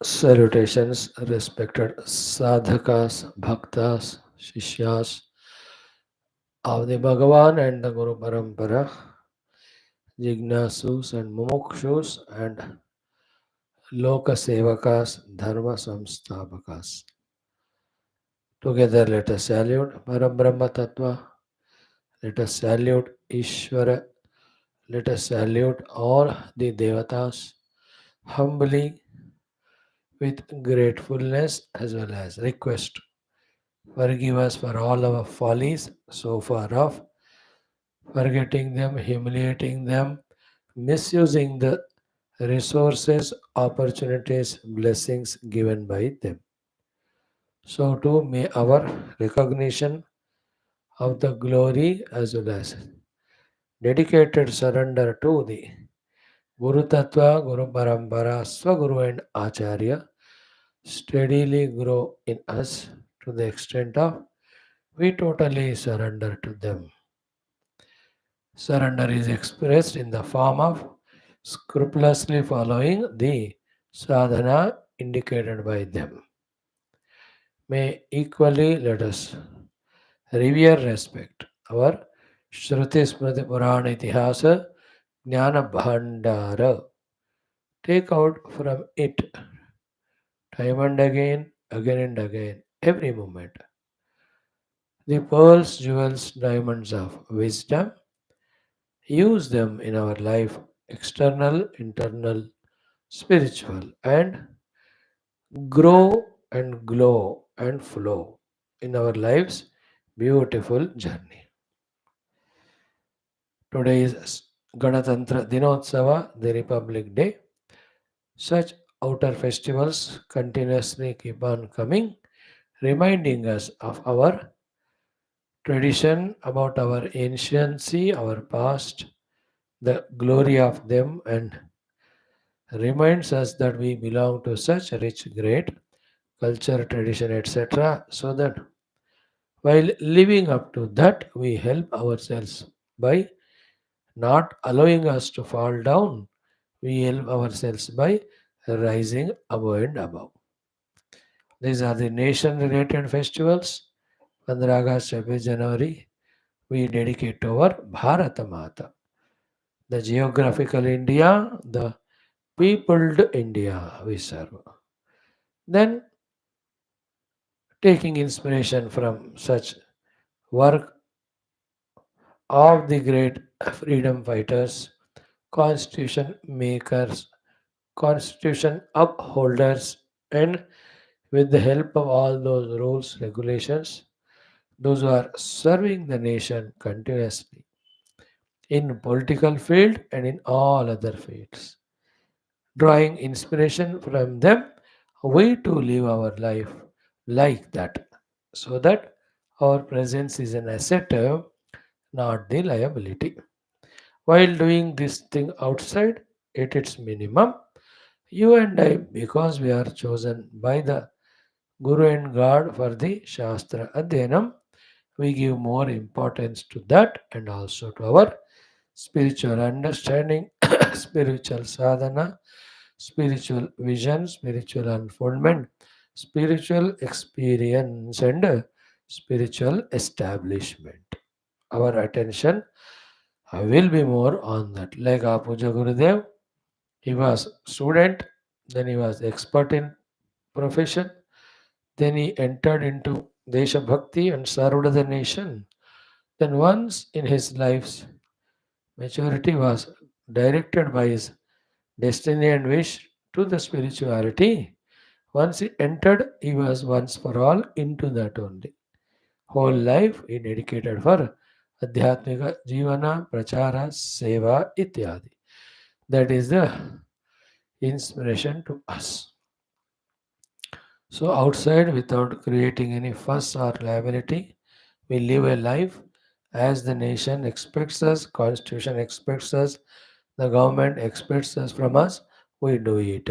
Salutations, respected sadhakas, bhaktas, shishyas of the Bhagavan and the Guru Parampara, jignasus and mumukshus and loka sevakas, dharma samsthapakas. Together let us salute Parabrahma Tattva, let us salute Ishvara, let us salute all the devatas humbly with gratefulness as well as request. Forgive us for all our follies so far off, forgetting them, humiliating them, misusing the resources, opportunities, blessings given by them. So too may our recognition of the glory as well as dedicated surrender to the Guru Tattva, Guru Parampara, Swaguru and Acharya steadily grow in us to the extent of we totally surrender to them. Surrender is expressed in the form of scrupulously following the sadhana indicated by them. May equally let us revere respect our Shruti Smriti Purana Itihasa Jnana Bhandara. Take out from it time and again and again, every moment. The pearls, jewels, diamonds of wisdom. Use them in our life, external, internal, spiritual, and grow and glow and flow in our lives. Beautiful journey. Today is Ganatantra Dinotsava, the Republic Day. Such outer festivals continuously keep on coming, reminding us of our tradition, about our anciency, our past, the glory of them, and reminds us that we belong to such rich, great culture, tradition, etc. So that while living up to that, we help ourselves by not allowing us to fall down. We help ourselves by rising above and above. These are the nation-related festivals. 15 August, 26 January, we dedicate to our Bharata Mata, the geographical India, the peopled India we serve. Then, taking inspiration from such work of the great freedom fighters, constitution makers, constitution upholders, and with the help of all those rules, regulations, those who are serving the nation continuously in political field and in all other fields. Drawing inspiration from them, we to live our life like that, so that our presence is an asset, not the liability. While doing this thing outside at its minimum, you and I, because we are chosen by the Guru and God for the Shastra Adhyanam, we give more importance to that and also to our spiritual understanding, spiritual sadhana, spiritual vision, spiritual unfoldment, spiritual experience, and spiritual establishment. Our attention will be more on that. Like our Puja Gurudev, he was student, then he was expert in profession, then he entered into Desha Bhakti and served the nation. Then once in his life's maturity was directed by his destiny and wish to the spirituality. Once he entered, he was once for all into that only. Whole life he dedicated for Adhyatmika Jivana, Prachara, Seva, Ityadi. That is the inspiration to us. So outside, without creating any fuss or liability, we live a life as the nation expects us, constitution expects us, the government expects us from us, we do it.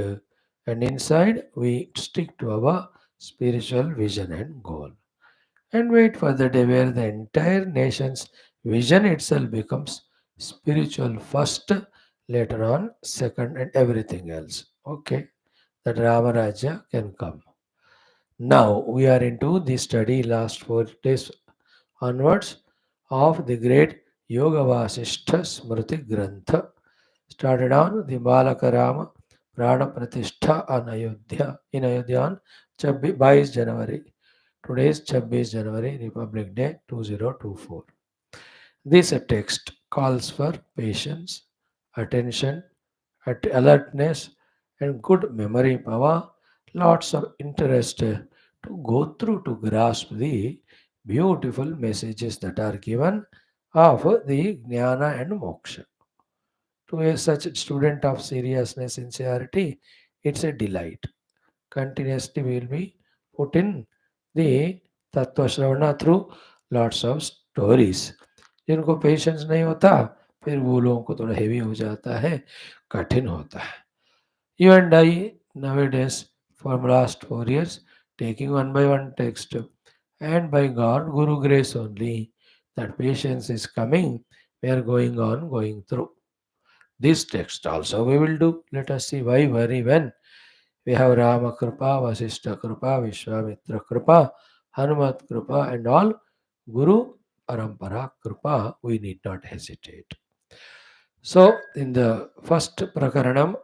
And inside, we stick to our spiritual vision and goal. And wait for the day where the entire nation's vision itself becomes spiritual first, later on second, and everything else. Okay. that Ramarajya can come. Now we are into the study last 4 days onwards of the great Yoga Vashishtha Smriti Grantha. Started on the Balaka Rama Prana Pratishtha on Ayodhya in Ayodhya on 22 January. Today is 26 January, Republic Day 2024. This text calls for patience, attention, alertness, and good memory power. Lots of interest to go through to grasp the beautiful messages that are given of the Jnana and Moksha. To a such student of seriousness, sincerity, it's a delight. Continuously we will be put in the Tattva Shravana through lots of stories. जिनको patience नहीं होता फिर वो लोगों को थोड़ा heavy हो जाता है, कठिन होता है. You and I nowadays from last 4 years taking one by one text, and by God Guru grace only that patience is coming. We are going through this text also we will do. Let us see why worry when we have Rama Kripa, Vasishta Kripa, Vishwamitra Kripa, Hanumat Kripa, and all Guru Parampara Kripa. We need not hesitate. So, in the first Prakaranam,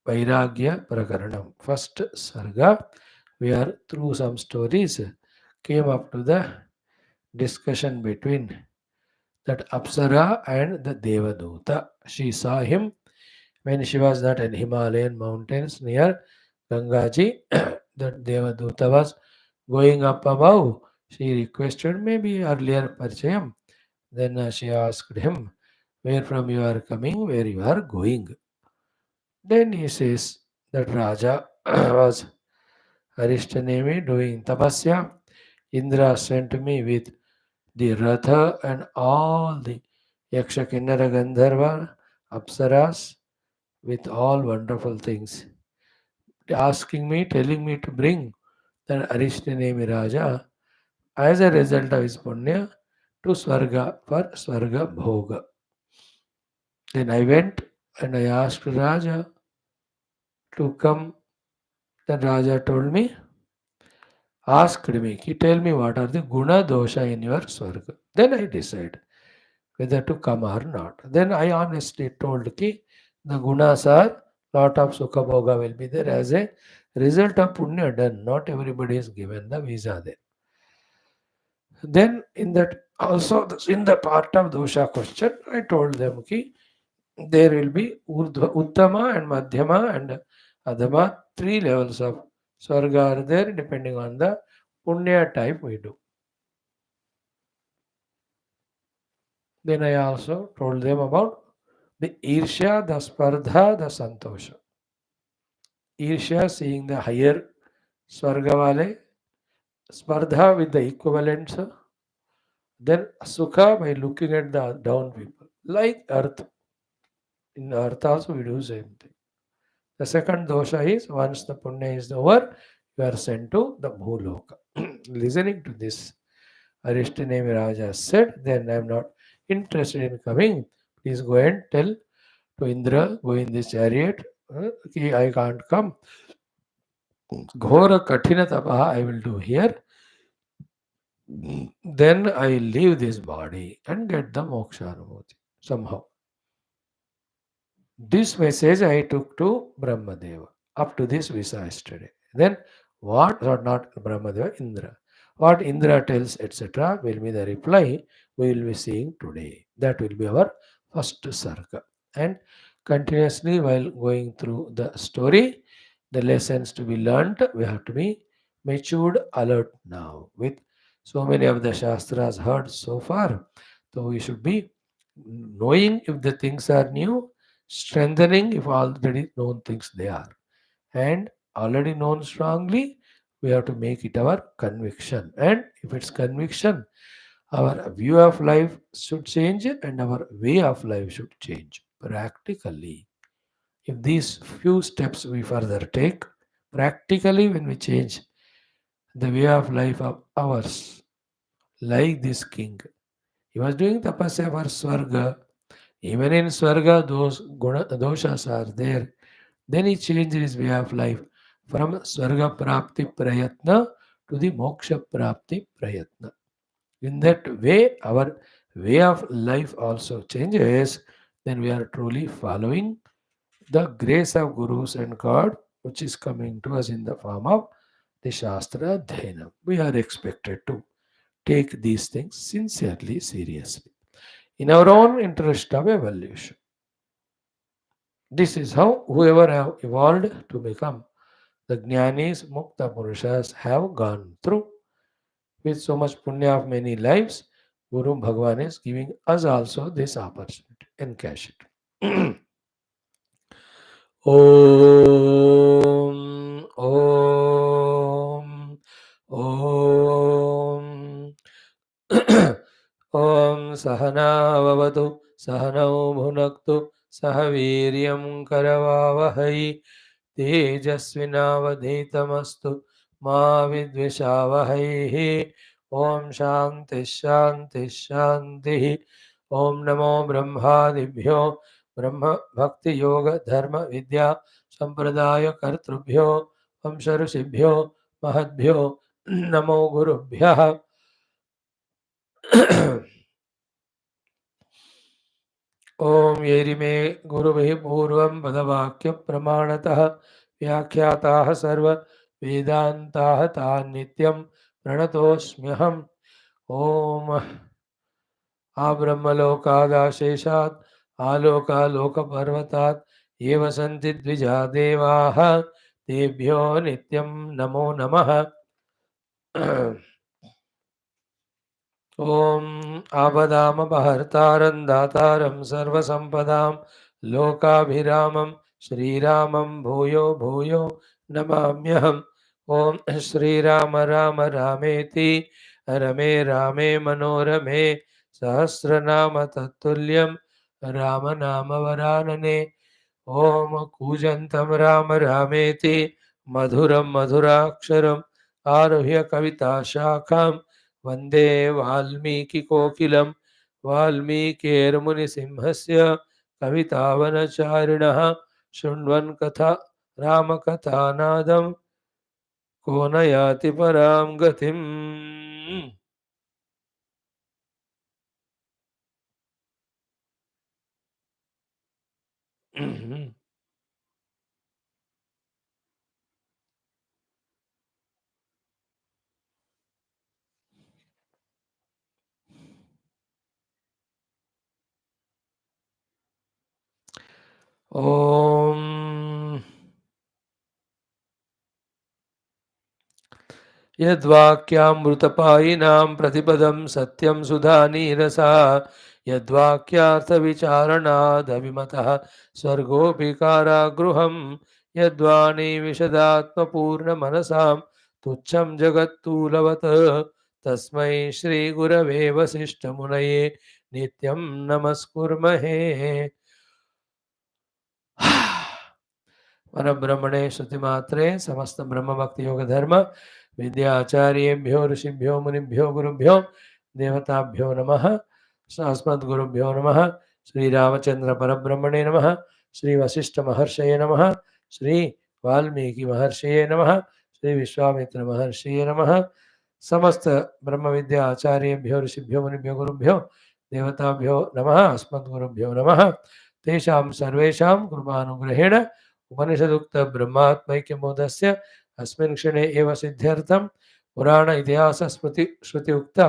Vairagya Prakaranam, first Sarga, we are through some stories, came up to the discussion between that Apsara and the Devaduta. She saw him when she was not in Himalayan mountains near Gangaji. That Devaduta was going up above. She requested maybe earlier Parchayam. Then she asked him, where from you are coming, where you are going. Then he says that Raja was Arishtanemi doing tapasya. Indra sent me with the Ratha and all the Yaksha Kinnara Gandharva, Apsaras, with all wonderful things. Asking me, telling me to bring that Arishtanemi Raja as a result of his punya to Swarga for Swarga Bhoga. Then I went and I asked Raja to come. Then Raja told me, asked me, he tell me what are the guna dosha in your Swarga. Then I decide whether to come or not. Then I honestly told ki the gunas are lot of sukha bhoga will be there as a result of punya done. Not everybody is given the visa there. Then in that also in the part of dosha question, I told them ki there will be Uttama and Madhyama and Adhama, three levels of Swarga are there depending on the Punya type we do. Then I also told them about the Irsha, the Spardha, the Santosha. Irsha seeing the higher Swarga Vale, Spardha with the equivalents, then Sukha by looking at the down people. Like earth, in earth also we do same thing. The second dosha is once the punya is over, you are sent to the Bhuloka. Listening to this, Arishtanemi Raja said, then I am not interested in coming. Please go and tell to Indra, go in this chariot, I can't come. Ghora Kathina Tapaha I will do here. Then I leave this body and get the moksha anubhuti somehow. This message I took to Brahmadeva. Up to this visa yesterday. Then what, or not Brahmadeva, Indra. What Indra tells, etc., will be the reply we will be seeing today. That will be our first sarga. And continuously while going through the story, the lessons to be learnt, we have to be matured, alert now. With so many of the Shastras heard so far, so we should be knowing if the things are new, strengthening if already known things they are, and already known strongly we have to make it our conviction, and if it's conviction our view of life should change and our way of life should change practically. If these few steps we further take practically, when we change the way of life of ours, like this king, he was doing tapasya for swarga. Even in Swarga, those doshas are there. Then he changed his way of life from Swarga Prapti Prayatna to the Moksha Prapti Prayatna. In that way, our way of life also changes. Then we are truly following the grace of Gurus and God, which is coming to us in the form of the Shastra Dhyana. We are expected to take these things sincerely, seriously, in our own interest of evolution. This is how whoever have evolved to become the Jnanis, Mukta Purushas have gone through. With so much punya of many lives, Guru Bhagwan is giving us also this opportunity. Encash it. Om, Om, Om. Om Sahana Vavatu, Sahanau Bhunaktu, Sahaviryam Karavavahai. तेजस्विनावधीतमस्तु मा विद्विषावहैः ॐ शान्ति शान्ति शान्तिः ॐ नमो ब्रह्मादिभ्यो ब्रह्म भक्ति योग धर्म विद्या संप्रदाय कर्तृभ्यो वंश ऋषिभ्यो महद्भ्यो नमो गुरुभ्यः ओम येरिमे गुरुभिः पूर्वं पदवाक्य प्रमाणतः व्याख्याताः सर्व वेदान्ताः तान् नित्यं प्रणतोऽस्म्यहम् ओम आब्रह्मलोकादाशेषात् आलोकालोकपर्वतात् ये वसन्ति द्विजा देवाः तेभ्यो नित्यं नमो नमः ओम आपदामपहर्तारं दातारं सर्वसम्पदां लोकाभिरामं श्रीरामं भूयो भूयो नमाम्यहम् ओम श्रीराम राम रामेति रमे रामे मनोरमे सहस्रनाम तत्तुल्यं रामनामवरानने ओम कूजन्तं राम रामेति मधुरं मधुराक्षरम् आरुह्य कविताशाखां वन्दे वाल्मीकिकोकिलं वाल्मीकिर्मुनिसिंहस्य कवितावनचारिणः शृण्वन् कथा रामकथानादं को न याति परां गतिम् ॐ यद्वाक्यामृतपायिनां प्रतिपदं सत्यं सुधानीरसा यद्वाक्यार्थविचारणादविमतः स्वर्गोऽपि कारागृहं यद्वाणी विशदात्मपूर्णमनसां तुच्छं जगत्तूलवत् तस्मै श्रीगुरवे वसिष्ठमुनये नित्यं नमस्कुर्महे परब्रह्मणे श्रुतिमात्रे समस्त ब्रह्म भक्ति योग धर्म विद्याचार्येभ्यो ऋषिभ्यो मुनिभ्यो गुरुभ्यो देवताभ्यो नमः अस्मद्गुरुभ्यो नमः श्री रामचंद्र परब्रह्मणे नमः श्री वशिष्ठ महर्षये नमः श्री वाल्मीकि महर्षये नमः श्री विश्वामित्र महर्षये नमः समस्त ब्रह्म विद्या आचार्येभ्यो ऋषिभ्यो मुनिभ्यो गुरुभ्यो देवताभ्यो नमः अस्मद्गुरुभ्यो नमः तेषां सर्वेषां कृपानुग्रहेण उपनिषदुक्त ब्रह्मात्मैक्यमोदस्य अस्मिन् क्षणे एव सिद्ध्यर्थं पुराण इतिहास स्मृति श्रुति उक्त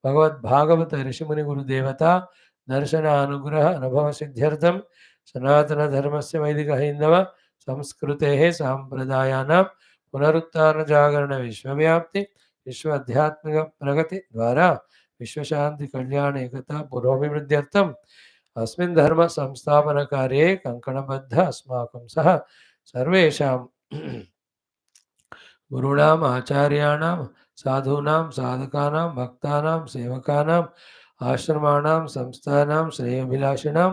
भगवद्भागवत ऋषिमुनिगुरुदेवता दर्शनानुग्रह अनुभव सिद्ध्यर्थं सनातन धर्मस्य वैदिक हैन्दव संस्कृतेः साम्प्रदायानां पुनरुत्थान जागरण विश्वव्याप्ति विश्व आध्यात्मिक प्रगति द्वारा विश्वशांति कल्याण एकता पुरोभिवृद्ध्यर्थं अस्मिन् धर्म संस्थापन कार्ये कंकणबद्ध अस्माकं सह सर्वेषां गुरूणाम् आचार्याणां साधूनां साधकानां भक्तानां सेवकानाम् आश्रमाणां संस्थानां श्रेयोभिलाषिणां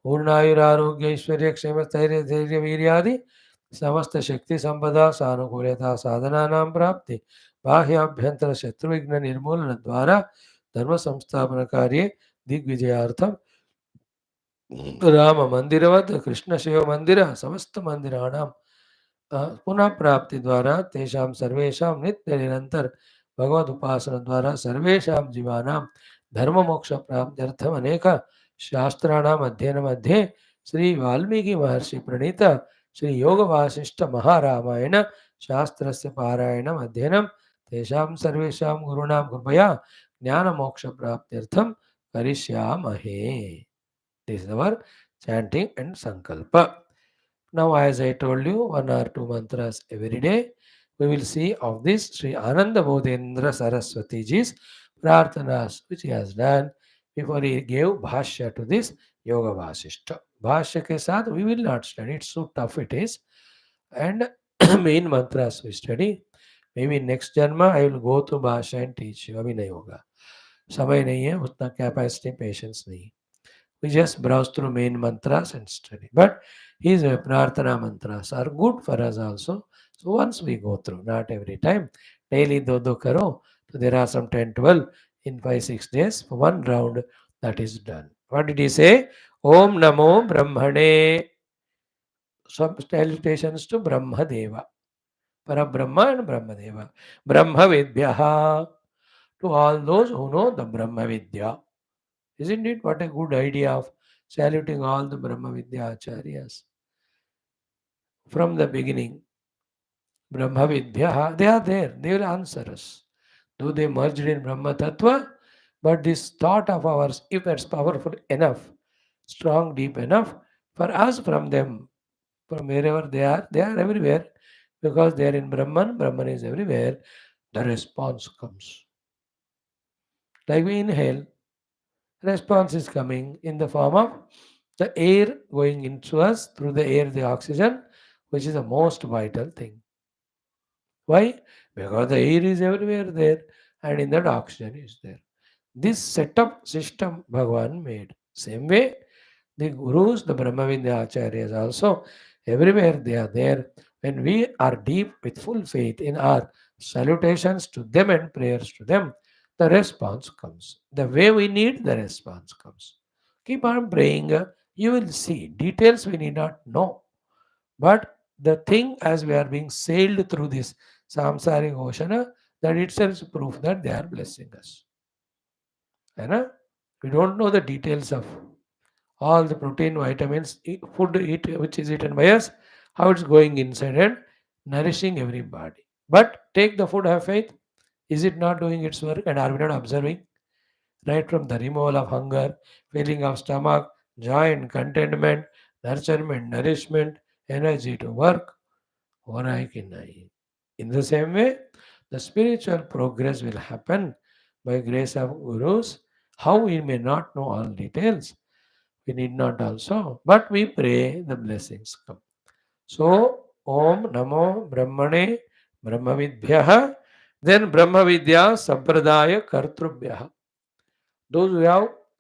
पूर्णायुरारोग्यैश्वर्यक्षेमस्थैर्यधैर्यवीर्यादि समस्त शक्ति संपदा सानुकूलता साधनानां प्राप्ति बाह्याभ्यंतर शत्रुविघ्न निर्मूलन द्वारा धर्म संस्थापन कार्ये दिग्विजयार्थं राम मंदिरवत् कृष्ण शिव मंदिर समस्त मंदिराणां पुनः प्राप्ति द्वारा तेषां सर्वेषां नित्य निरंतर भगवद उपासना द्वारा सर्वेषां जीवानां धर्म मोक्ष प्राप्त्यर्थम अनेक शास्त्राणाम अध्ययन मध्ये श्री वाल्मीकि महर्षि प्रणीत श्री योग वासिष्ठ महारामायण शास्त्रस्य पारायणम अध्ययनम तेषां सर्वेषां गुरूणां कृपया ज्ञान मोक्ष प्राप्त्यर्थम करिष्यामहे. This is our chanting and sankalpa. Now, as I told you, one or two mantras every day. We will see of this Sri Ananda Bodhendra Saraswati ji's prarthanas which he has done before he gave bhashya to this Yoga Vashishtha. Bhashya ke saath we will not study, it's so tough it is. And main mantras we study. Maybe next janma I will go to bhashya and teach you. अभी नहीं होगा, समय नहीं है, उतना capacity patience नहीं. We just browse through main mantras and study. But his prarthana mantras are good for us also. So once we go through, not every time, daily do karo. So there are some 10, 12 in 5, 6 days. For one round, that is done. What did he say? Om Namo Brahmane. Some salutations to Brahma Deva. Parabrahma and Brahma Deva. Brahma Vidyaha. To all those who know the Brahma Vidya. Isn't it? What a good idea of saluting all the Brahma Vidya Acharyas from the beginning. Brahma Vidya, they are there, they will answer us. Though they merged in Brahma Tattva, but this thought of ours, if it's powerful enough, strong, deep enough, for us from them, from wherever they are everywhere, because they are in Brahman, Brahman is everywhere, the response comes. Like we inhale, response is coming in the form of the air going into us through the air, the oxygen, which is the most vital thing. Why? Because the air is everywhere there, and in that oxygen is there. This setup system Bhagavan made. Same way, the gurus, the Brahmavidya Acharyas also, everywhere they are there. When we are deep with full faith in our salutations to them and prayers to them, the response comes. The way we need, the response comes. Keep on praying, you will see. Details we need not know. But the thing as we are being sailed through this samsaric ocean, that itself is proof that they are blessing us. Right? We don't know the details of all the protein, vitamins, food which is eaten by us, how it's going inside and nourishing every body. But take the food, have faith. Is it not doing its work? And are we not observing? Right from the removal of hunger, filling of stomach, joy and contentment, nurturement, nourishment, energy to work. In the same way, the spiritual progress will happen by grace of gurus. How we may not know all details, we need not also, but we pray the blessings come. So, Om Namo Brahmane Brahmavidbhyaha, then Brahmavidya Sampradaya Kartrubhyaha. Those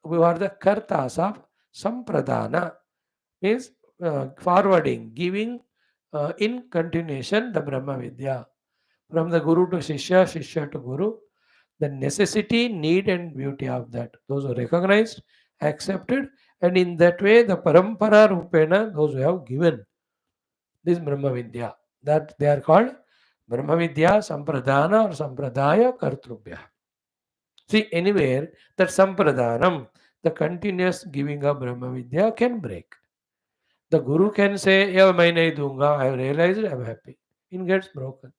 who are the kartas of Sampradana, means forwarding, giving in continuation the Brahmavidya. From the Guru to Shishya, Shishya to Guru, the necessity, need, and beauty of that. Those who recognized, accepted, and in that way the Parampara Rupena, those who have given this Brahma Vidya, that they are called Brahma Vidya Sampradana or Sampradaya Kartrubhya. See, anywhere that Sampradhanam, the continuous giving of Brahma Vidya can break. The Guru can say, yeah, मैं नहीं दूंगा, I have realized, I am happy. It gets broken.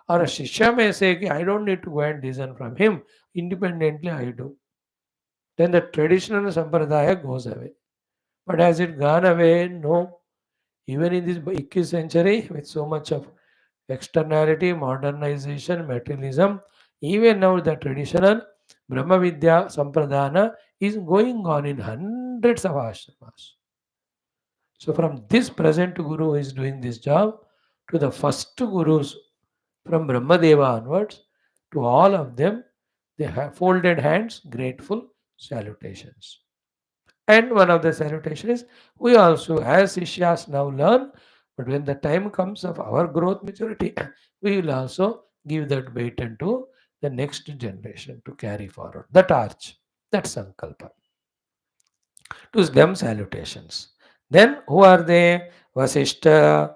Or a Shishya may say, I don't need to go and listen from him. Independently, I do. Then the traditional Sampradaya goes away. But has it gone away? No. Even in this 21st century, with so much of externality, modernization, materialism, even now the traditional Brahma Vidya Sampradana is going on in hundreds of ashramas. So from this present Guru who is doing this job to the first Gurus from Brahmadeva onwards, to all of them, they have folded hands, grateful salutations. And one of the salutations is we also, as Sishyas, now learn, but when the time comes of our growth maturity, we will also give that baton to the next generation to carry forward. The torch, that Sankalpa. To them salutations. Then who are they? Vasishta,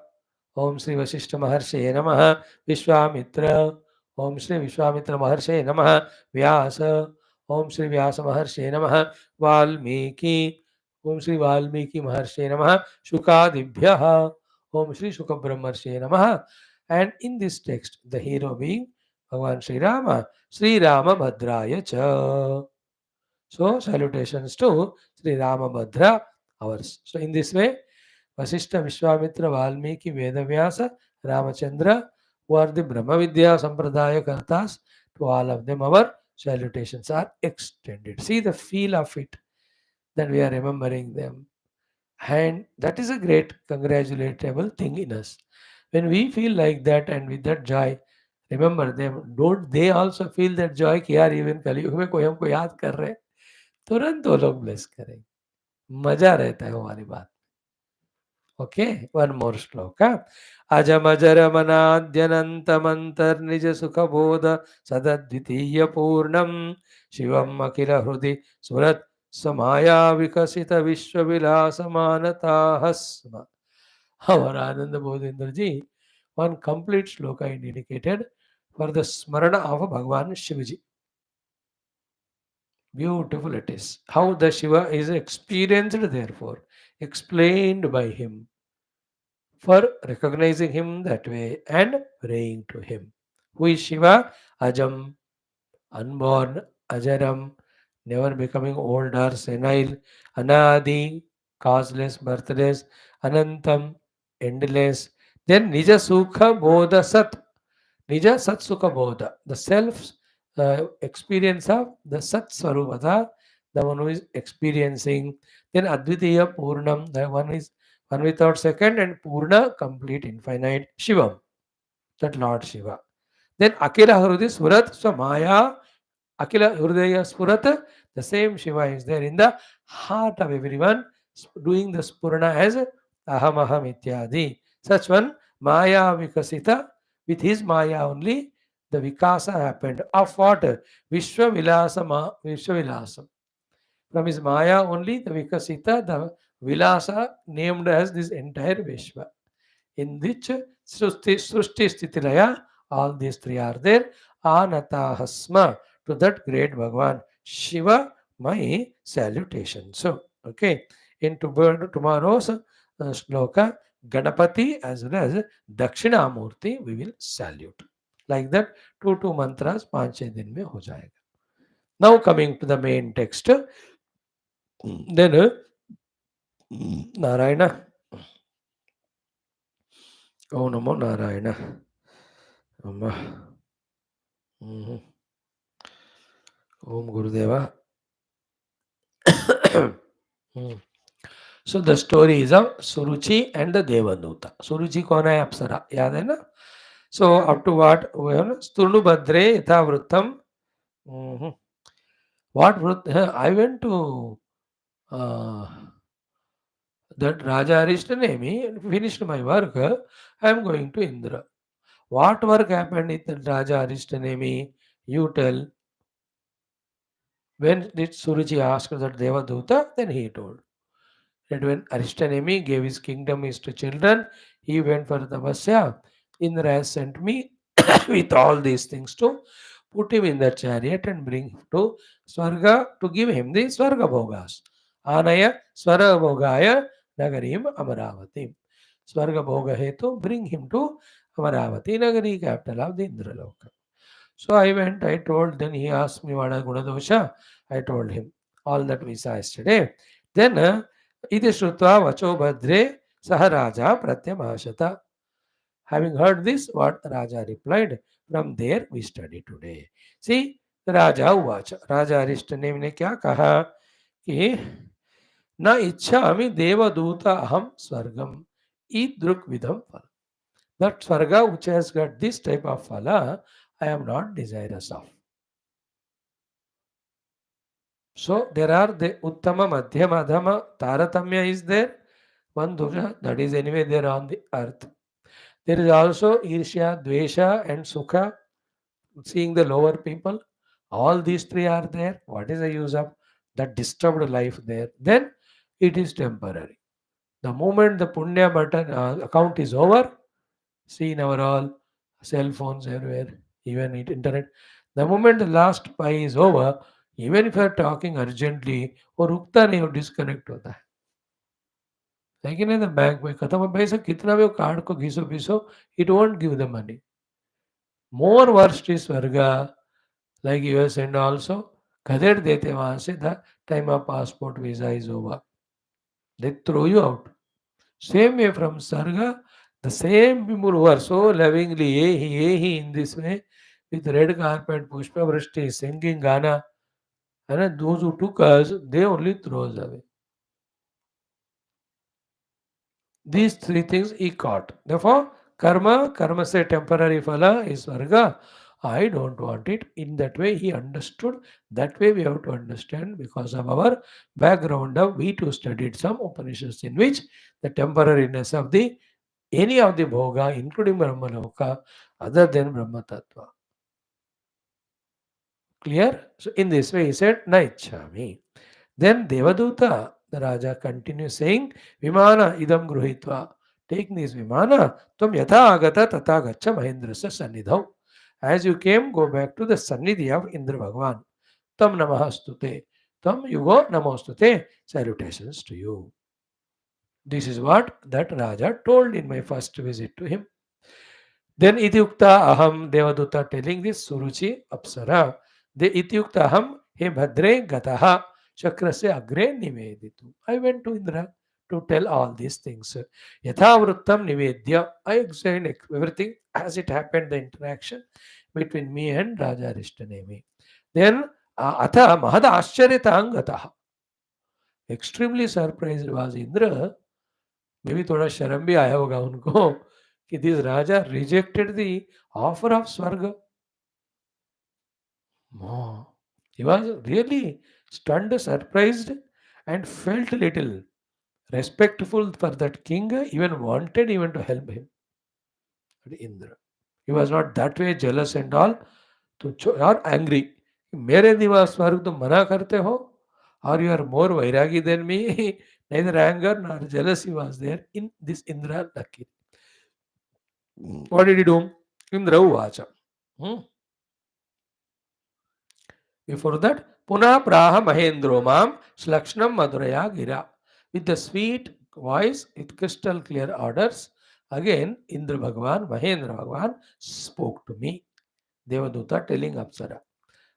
Om Shri Vashishtha Maharshaye Namaha. Vishwamitra. Om Shri Vishwamitra Maharshaye Namaha. Vyasa. Om Shri Vyasa Maharshaye Namaha. Valmiki. Om Shri Valmiki Maharshaye Namaha. Shukadibhyaha. Om Shri Shukabrahmarshaye Namaha. And in this text, the hero being Bhagavan Sri Rama Bhadraya Cha. So, salutations to Sri Rama Bhadra, ours. So, in this way, Vasishtha, Vishwamitra, Valmiki, Vedavyasa, Ramachandra, who are the Brahma Vidya Sampradaya Kartas, to all of them our salutations are extended. See the feel of it, that we are remembering them. And that is a great congratulable thing in us. When we feel like that and with that joy, remember them, don't they also feel that joy कि यार even कलयुग में कोई हमको याद कर रहे हैं, तुरंत वो लोग ब्लेस करेंगे. मजा रहता है वो वाली बात. Okay, one more shloka. Ajamajaramanaadyanantamantharnija sukhabodha sadadvitiya purnam shivam akila hrudi surat samaya vikasita vishwavilasamanatahasma. Our Ananda Bodhindraji, one complete shloka is dedicated for the smarana of Bhagavan Shivaji. Beautiful it is. How the Shiva is experienced, therefore, explained by him, for recognizing him that way and praying to him. Who is Shiva? Ajam, unborn, Ajaram, never becoming old or senile, Anadi, causeless, birthless, Anantam, endless. Then Nija Sukha Bodha Sat, Nija Sat Sukha Bodha, the self experience of the Sat Swarupata, the one who is experiencing. Then Advitiya Purnam, the one is one without second, and Purna, complete, infinite, Shivam, that Lord Shiva. Then Akira Hrudi Surat Swamaya, Akila Hridaya Spurata, the same Shiva is there in the heart of everyone, doing the Spurana as Aham Aham Ityadi. Such one, Maya Vikasita, with his Maya only, the Vikasa happened. Of what? Vishwavilasam. From his Maya only, the Vikasita, the Vilasa, named as this entire Vishwa. In which Srushti Sthitilaya, all these three are there. Anatahasma, to that great Bhagavan Shiva, my salutation. So, okay, in tomorrow's shloka, Ganapati as well as Dakshinamurti, we will salute. Like that, two mantras 5-6 दिन में हो जाएगा. Now coming to the main text, then Narayana, oh Namo Narayana, Amma. Om Gurudeva. So the story is of Suruchi and the Devaduta. Suruchi कौन है? अप्सरा, याद है ना? So up to what? Sturnu Badre Yatha Vrittam. What Vrit? I went to that Raja Arishthanemi and finished my work. I am going to Indra. What work happened with the Raja Arishthanemi? You tell. When did Suruchi ask that Devaduta? Then he told that when Arishthanemi gave his kingdom to children, he went for tapasya. Indra has sent me with all these things to put him in the chariot and bring him to Swarga to give him the Swarga Bhogas. Anaya Swarga Bhogaya Nagarim Amaravati. Swarga Bhoga Hetu, bring him to Amaravati Nagari, capital of the Indraloka. So I went, I told, then he asked me what are Gunadosha. I told him all that we saw yesterday. Then, Iti Shrutva Vacho Bhadre Saharaja Pratyamashata. Having heard this, what Raja replied, from there we study today. See, Raja Uvacha. Raja Arishthanem ने क्या कहा कि न इच्छामि देवदूत अहम स्वर्गम ईदृक् विधम फल. That Swarga which has got this type of phala, I am not desirous of. So there are the Uttama, Madhyama, Adhama, Taratamya is there. One dosha, that is anyway there on the earth. There is also Irsha, Dvesha and Sukha, seeing the lower people. All these three are there. What is the use of that disturbed life there? Then it is temporary. The moment the Punya button account is over, See in our all cell phones everywhere, even internet. The moment the last pi is over, even if you are talking urgently, वो रुकता नहीं, वो disconnect होता है। लेकिन in the bank में खत्म हो पैसा, कितना भी वो कार्ड को घिसो पिसो, it won't give the money. More worst is Varga, like US and also, खदेड़ देते वहां से, the time of passport visa is over. They throw you out. Same way from Sarga, the same people who are so lovingly in this way, with red carpet, Pushpa Vrishti, singing Gana, and those who took us, they only throw us away. These three things he caught. Therefore, karma say temporary phala is Varga. I don't want it. In that way, he understood. That way, we have to understand because of our background. We too studied some Upanishads in which the temporariness of the any of the bhoga, including Brahmaloka, other than Brahma Tattva. Clear? So, in this way, he said, Naichami. Then Devaduta, the Raja continues saying, Vimana idam gruhitva. Take this Vimana, tum yatha agata tata gacha Mahendrasa sannidhau. As you came, go back to the sannidhi of Indra Bhagwan. Tam namahastute. Tam yugo namostute. Salutations to you. This is what that Raja told in my first visit to him. Then ityukta aham Devaduta telling this Suruchi Apsara. The ityukta aham he bhadre gataha chakrasya agre niveditu. I went to Indra to tell all these things. Yatha vrittam nivedya. I explained everything as it happened, the interaction between me and Raja Rishtanemi. Then atha mahada आश्चर्यतां गतः. Extremely surprised was Indra. May be थोड़ा शर्म भी आया होगा उनको कि this Raja rejected the offer of स्वर्ग. He was really stunned, surprised, and felt little respectful for that king, even wanted even to help him. Indra. He was not that way jealous and all, or angry. मेरे निवास स्वर्ग तुम मना करते हो, or you are more vairagi than me. Neither anger nor jealousy was there in this Indra Lakshmi. What did he do? Indra Uvacha. Before that, Puna Praha Mahendro Mam Slakshnam Madhuraya Gira. With the sweet voice, with crystal clear orders, again Indra Bhagwan, Mahendra Bhagwan spoke to me. Devaduta telling Apsara.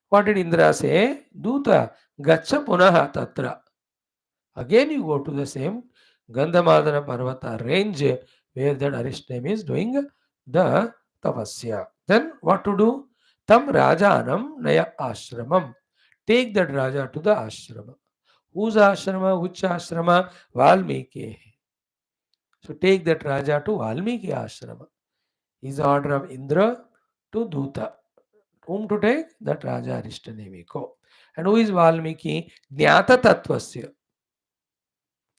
What did Indra say? Duta, Gacha Punaha Tatra. Again you go to the same Gandhamadana Parvata range where that Arishtname is doing the tapasya. Then what to do? Tam Rajanam Naya Ashramam. Take that Raja to the ashrama. Whose ashrama? Which ashrama? Valmiki. So take that Raja to Valmiki ashrama. Is the order of Indra to Duta. Whom to take? That Raja Arishtanemiko. And who is Valmiki? Jnata Tattvasya.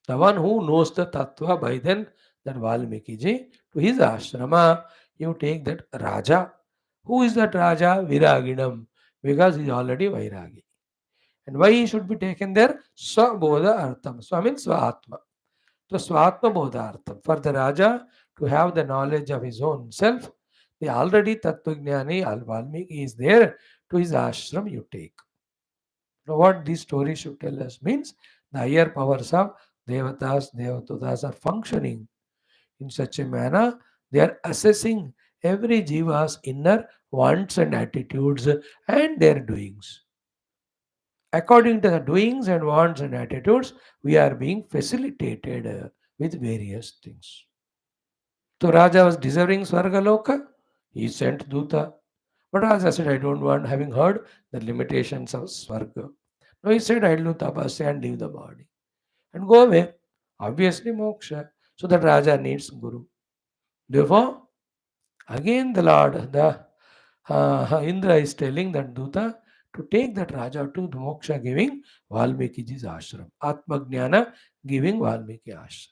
The one who knows the tattva, by then that Valmiki ji, to his ashrama, you take that Raja. Who is that Raja? Viraginam. Because he is already Vairagi. And why he should be taken there? Swabodha Artham. Swa means Swaatma. So Swatma Bodha Artham. For the Raja to have the knowledge of his own self, the already Tattvajnani Al Valmiki is there, to his ashram you take. Now what this story should tell us means the higher powers of Devatas, Devatutas are functioning in such a manner, they are assessing every jiva's inner wants and attitudes and their doings. According to the doings and wants and attitudes, we are being facilitated with various things. So Raja was deserving Swargaloka, he sent Duta. But Raja said, I don't want, having heard the limitations of Swarga. No, he said, I'll do tapasya and leave the body. And go away. Obviously, moksha. So that Raja needs Guru. Therefore, again the Lord, the Indra is telling that Duta to take that Raja to the moksha giving Valmikiji's ashram. Atma Jnana giving Valmiki ashram.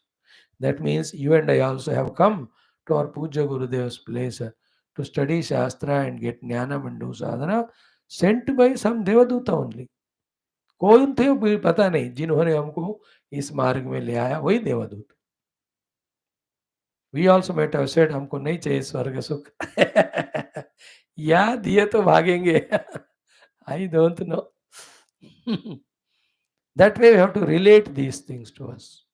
That means you and I also have come to our Puja Gurudev's place to study Shastra and get Jnanam and do sadhana, sent by some Devaduta only. कौन थे वो पता नहीं, जिन्होंने हमको इस मार्ग में ले आया वही देवदूत. We also might have said, हमको नहीं चाहिए स्वर्ग सुख. या दिए तो भागेंगे. I don't know. That way we have to relate these things to us.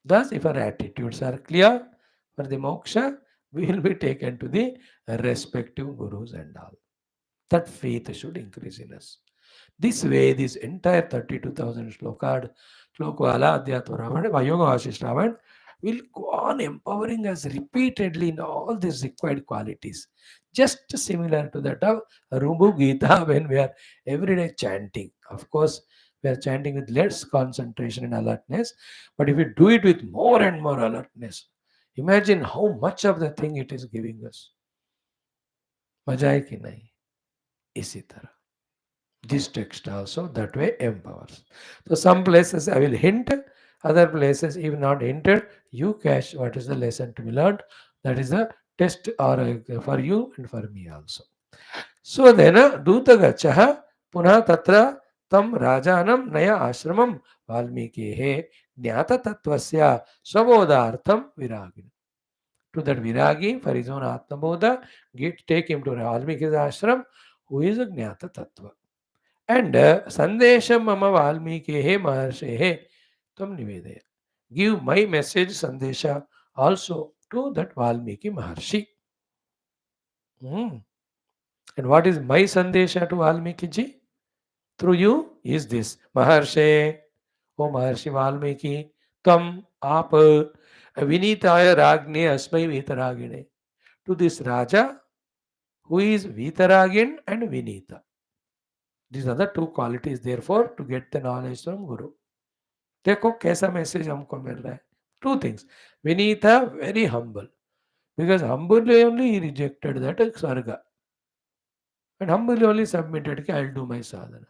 Thus, if our attitudes are clear for the moksha, we will be taken to the respective gurus and all. That faith should increase in us. This way, this entire 32,000 Shlokwala Adhyatma Ramayana, Yoga Vashishtha Ramayana will go on empowering us repeatedly in all these required qualities. Just similar to that of Rumbu Gita when we are every day chanting. Of course, we are chanting with less concentration and alertness, but if we do it with more and more alertness, imagine how much of the thing it is giving us. मजा है कि नहीं इसी तरह this text also that way empowers. So some places I will hint, other places if not hinted, you catch what is the lesson to be learned. That is the test or for you and for me also. So then Duta Gachaha Puna Tatra Tam Rajanam Naya Ashramam Valmiki He Jnata Tatvasya Svabodhartham Viragin. To that Viragi for his own Atmabodha, take him to Valmiki's ashram, who is a Jnata Tattva. And Sandesham Mama Valmiki Maharshaye Tam Nivedaya. Give my message Sandesha also to that Valmiki Maharshi. And what is my Sandesha to Valmiki ji? Through you is this. Maharshaye, O Maharshi Valmiki, Tam Aap Vinitaya Ragne Asmai Vitaragine. To this Raja who is Vitaragin and Vinita. These are the two qualities therefore to get the knowledge from Guru. देखो कैसा message हमको मिल रहा है. Two things. Vinita very humble because humbly only he rejected that sarga and humbly only submitted कि I'll do my sadhana.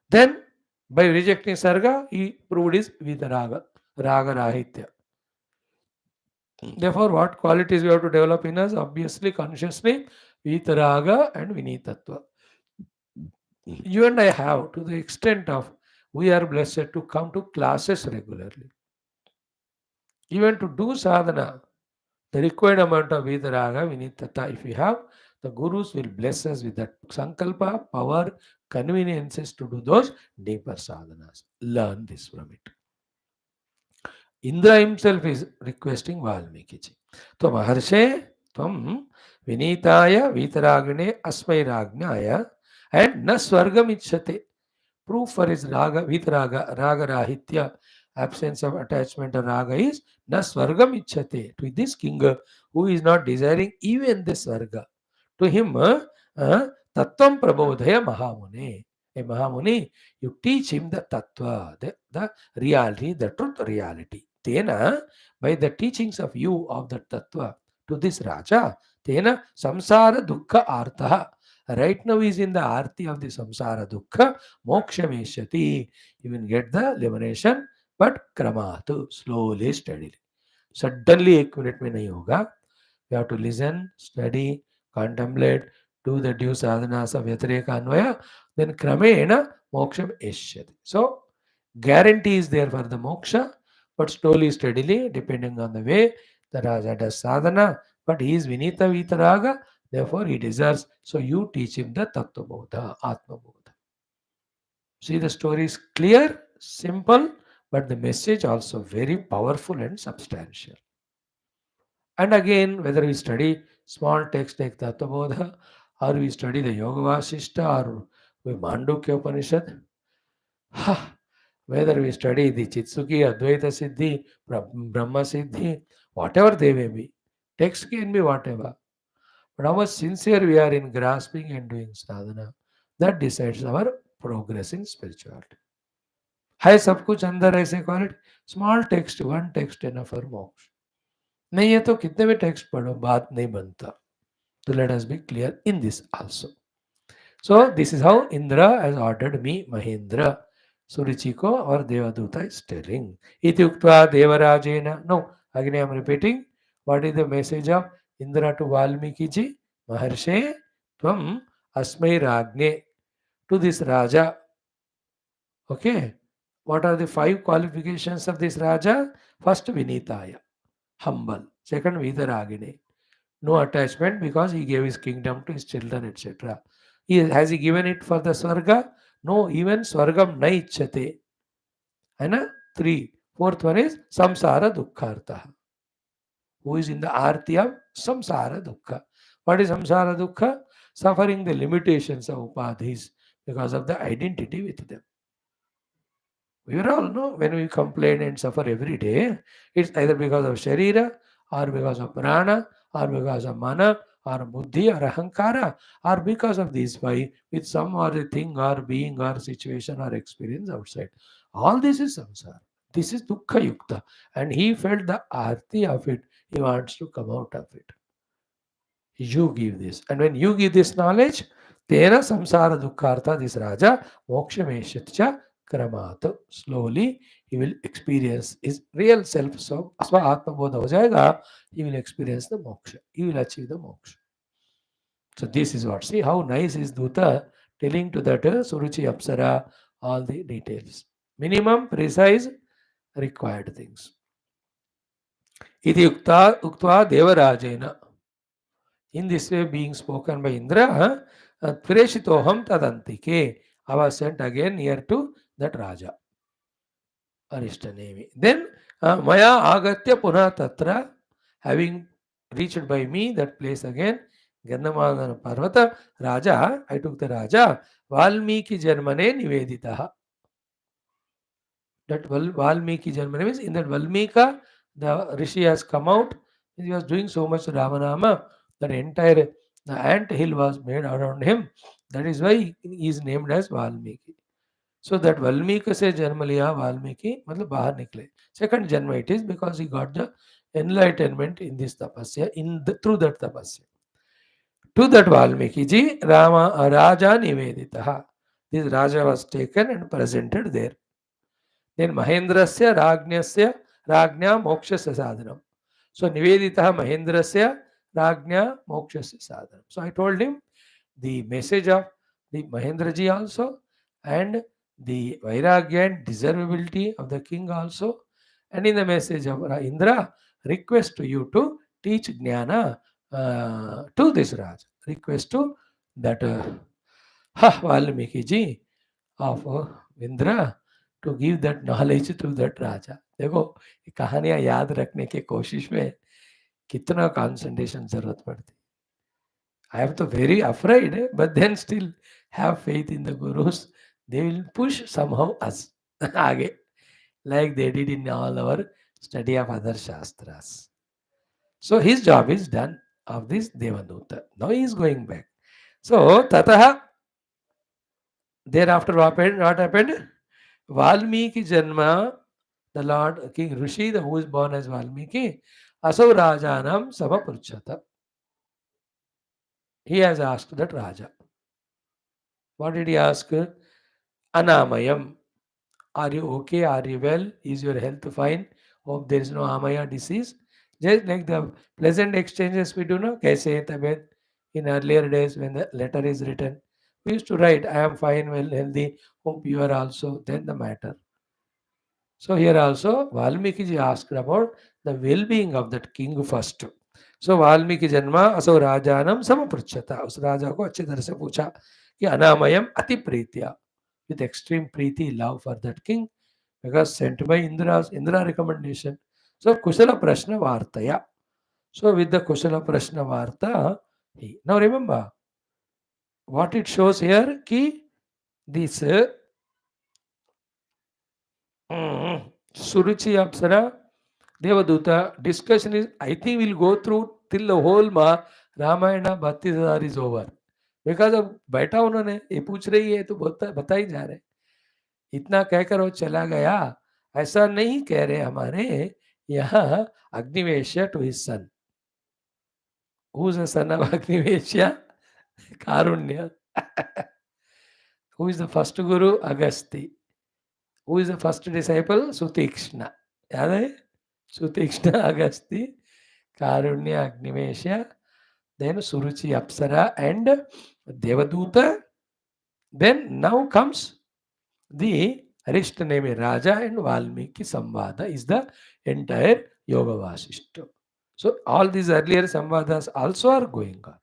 Then by rejecting sarga he proved his vitaraga, raga rahitya. Therefore what qualities we have to develop in us? Obviously consciously vitaraga and vinitatva. You and I have to the extent of we are blessed to come to classes regularly. Even to do sadhana, the required amount of vidaraga, vinitata, if we have, the gurus will bless us with that sankalpa, power, conveniences to do those deeper sadhanas. Learn this from it. Indra himself is requesting Valmiki ji. So Maharshe, Tvam Vinitaya Vitaragane Asmai Ragnaya and Na Swargam Ichate. Proof for his raga, Vitraga, Raga Rahitya, absence of attachment or raga is Na Swargam Ichate. To this king who is not desiring even the Swarga. To him, Tattvam Prabodhaya Mahamune. A Mahamuni, you teach him the Tattva, the reality, the truth reality. Tena, by the teachings of you of the Tattva to this Raja, Tena Samsara Dukkha Artha. Right now is in the arti of the samsara dukkha, moksha veshyati. You will get the liberation, but kramatu, slowly, steadily. Suddenly, 1 minute में नहीं होगा. You have to listen, study, contemplate, do the due sadhanas of Yatreka Anvaya, then Kramena Moksham Eshyati. So, guarantee is there for the moksha, but slowly, steadily, depending on the way the Raja does sadhana, but he is Vinita Vitaraga, therefore he deserves. So, you teach him the Tattva Bodha, Atma Bodha. See, the story is clear, simple, but the message also very powerful and substantial. And again, whether we study small text like Tattvabodha, or we study the Yoga Vashishtha, or we Mandukya Upanishad, whether we study the Chitsuki, Advaita Siddhi, Brahma Siddhi, whatever they may be, text can be whatever. But how much sincere we are in grasping and doing sadhana, that decides our progress in spirituality. है सब कुछ अंदर ऐसे quality small text one text enough for मोक्ष नहीं है तो कितने भी टेक्स्ट पढ़ो बात नहीं बनता तो let us be clear in this also so this is how Indra has ordered me Mahendra Suruchi को और देवदूता इज टेलिंग इति उक्त्वा देवराजेन no again I am repeating what is the message of Indra to Valmiki ji महर्षे त्वम अस्मै राज्ञे to this raja okay. What are the 5 qualifications of this Raja? First, Vinitaya, humble. Second, Vitaragini. No attachment because he gave his kingdom to his children, etc. Has he given it for the Swarga? No, even Swargam na ichchate. And three. Fourth one is Samsara Dukkhartha, who is in the arti of samsara dukkha. What is samsara dukkha? Suffering the limitations of upadhis because of the identity with them. We all know when we complain and suffer every day, it's either because of sharira, or because of prana, or because of mana, or buddhi, or ahankara, or because of these five with some other thing, or being, or situation, or experience outside. All this is samsara. This is dukkha yukta. And he felt the arti of it. He wants to come out of it. You give this. And when you give this knowledge, Tena samsara dukkhartha, this Raja, moksha meshatcha kramat. Slowly, he will experience his real self. So, asva atma bodha ho jayega, he will experience the moksha. He will achieve the moksha. So, this is what. See how nice is Duta telling to that Suruchi Apsara all the details. Minimum, precise, required things. Iti uktva devarajena. In this way, being spoken by Indra, Preshitoham tadantike. I was sent again near to that Raja, Arishtanemi. Then, Maya agatya puna tatra, having reached by me that place again, Gandhamadana Parvata, Raja, I took the Raja, Valmiki Janmane Niveditaha. That Valmiki Janmane means in that Valmika, the Rishi has come out. He was doing so much Ramanama, that entire the ant hill was made around him. That is why he is named as Valmiki. So that Valmiki se janma liya Valmiki, matlab bahar nikle. Second janma it is because he got the enlightenment in this tapasya, through that tapasya. To that Valmiki ji, Raja Niveditaha. This Raja was taken and presented there. Then Mahendrasya Rajnyasya Rajnya Mokshasya Sadhanam. So Niveditaha Mahendrasya Rajnya Mokshasya Sadhanam. So I told him the message of the Mahendraji also, and the Vairagya and deservability of the king also, and in the message of Indra, request to you to teach Jnana to this Raj. Request to that Valmiki ji of Indra to give that knowledge to that Raja. देखो ये कहानियां याद रखने की कोशिश में कितना concentration जरूरत पड़ती. I am so very afraid, but then still have faith in the gurus. They will push somehow us आगे, like they did in all our study of other shastras. So his job is done of this Devaduta. Now he is going back. So tataha, thereafter what happened? Valmiki Janma, the Lord King Rishi, who is born as Valmiki, Asau Rajanam Samapurchata. He has asked that Raja. What did he ask? Anamayam. Are you okay? Are you well? Is your health fine? Hope there is no Amaya disease. Just like the pleasant exchanges we do now. Kaise hai tabiyat? In earlier days when the letter is written, we used to write, I am fine, well, healthy. Hope you are also. Then the matter. So here also Valmiki ji asked about the well-being of that king first. So Valmiki Janma Aso Rajanam Samapruchata. उस राजा को अच्छी तरह से पूछा कि अनामयम अति प्रीत्या, with extreme preeti, love for that king, because sent by Indra recommendation. So Kushala Prashna Vartaya. So with the Kushala Prashna Varta, he. Now remember what it shows here, ki this Suruchi Apsara Devaduta discussion is, I think we'll go through till the whole Ramayana 32,000 is over. Because अब बैठा उन्होंने ये पूछ रही है तो बता ही जा रहे, इतना कहकर वो चला गया. ऐसा नहीं कह रहे हमारे यहाँ. Agniveshya to his son. Who is the son of Agniveshya? Karunya. Who is the first guru? Agasti. Who is the first disciple? Sutikshna. याद है? Sutiksna Agasti, Karunya Agnimesha, then Suruchi Apsara and Devaduta. Then now comes the Arishtanemi Raja and Valmiki Samvada is the entire Yoga Vashishtha. So all these earlier samvadas also are going on,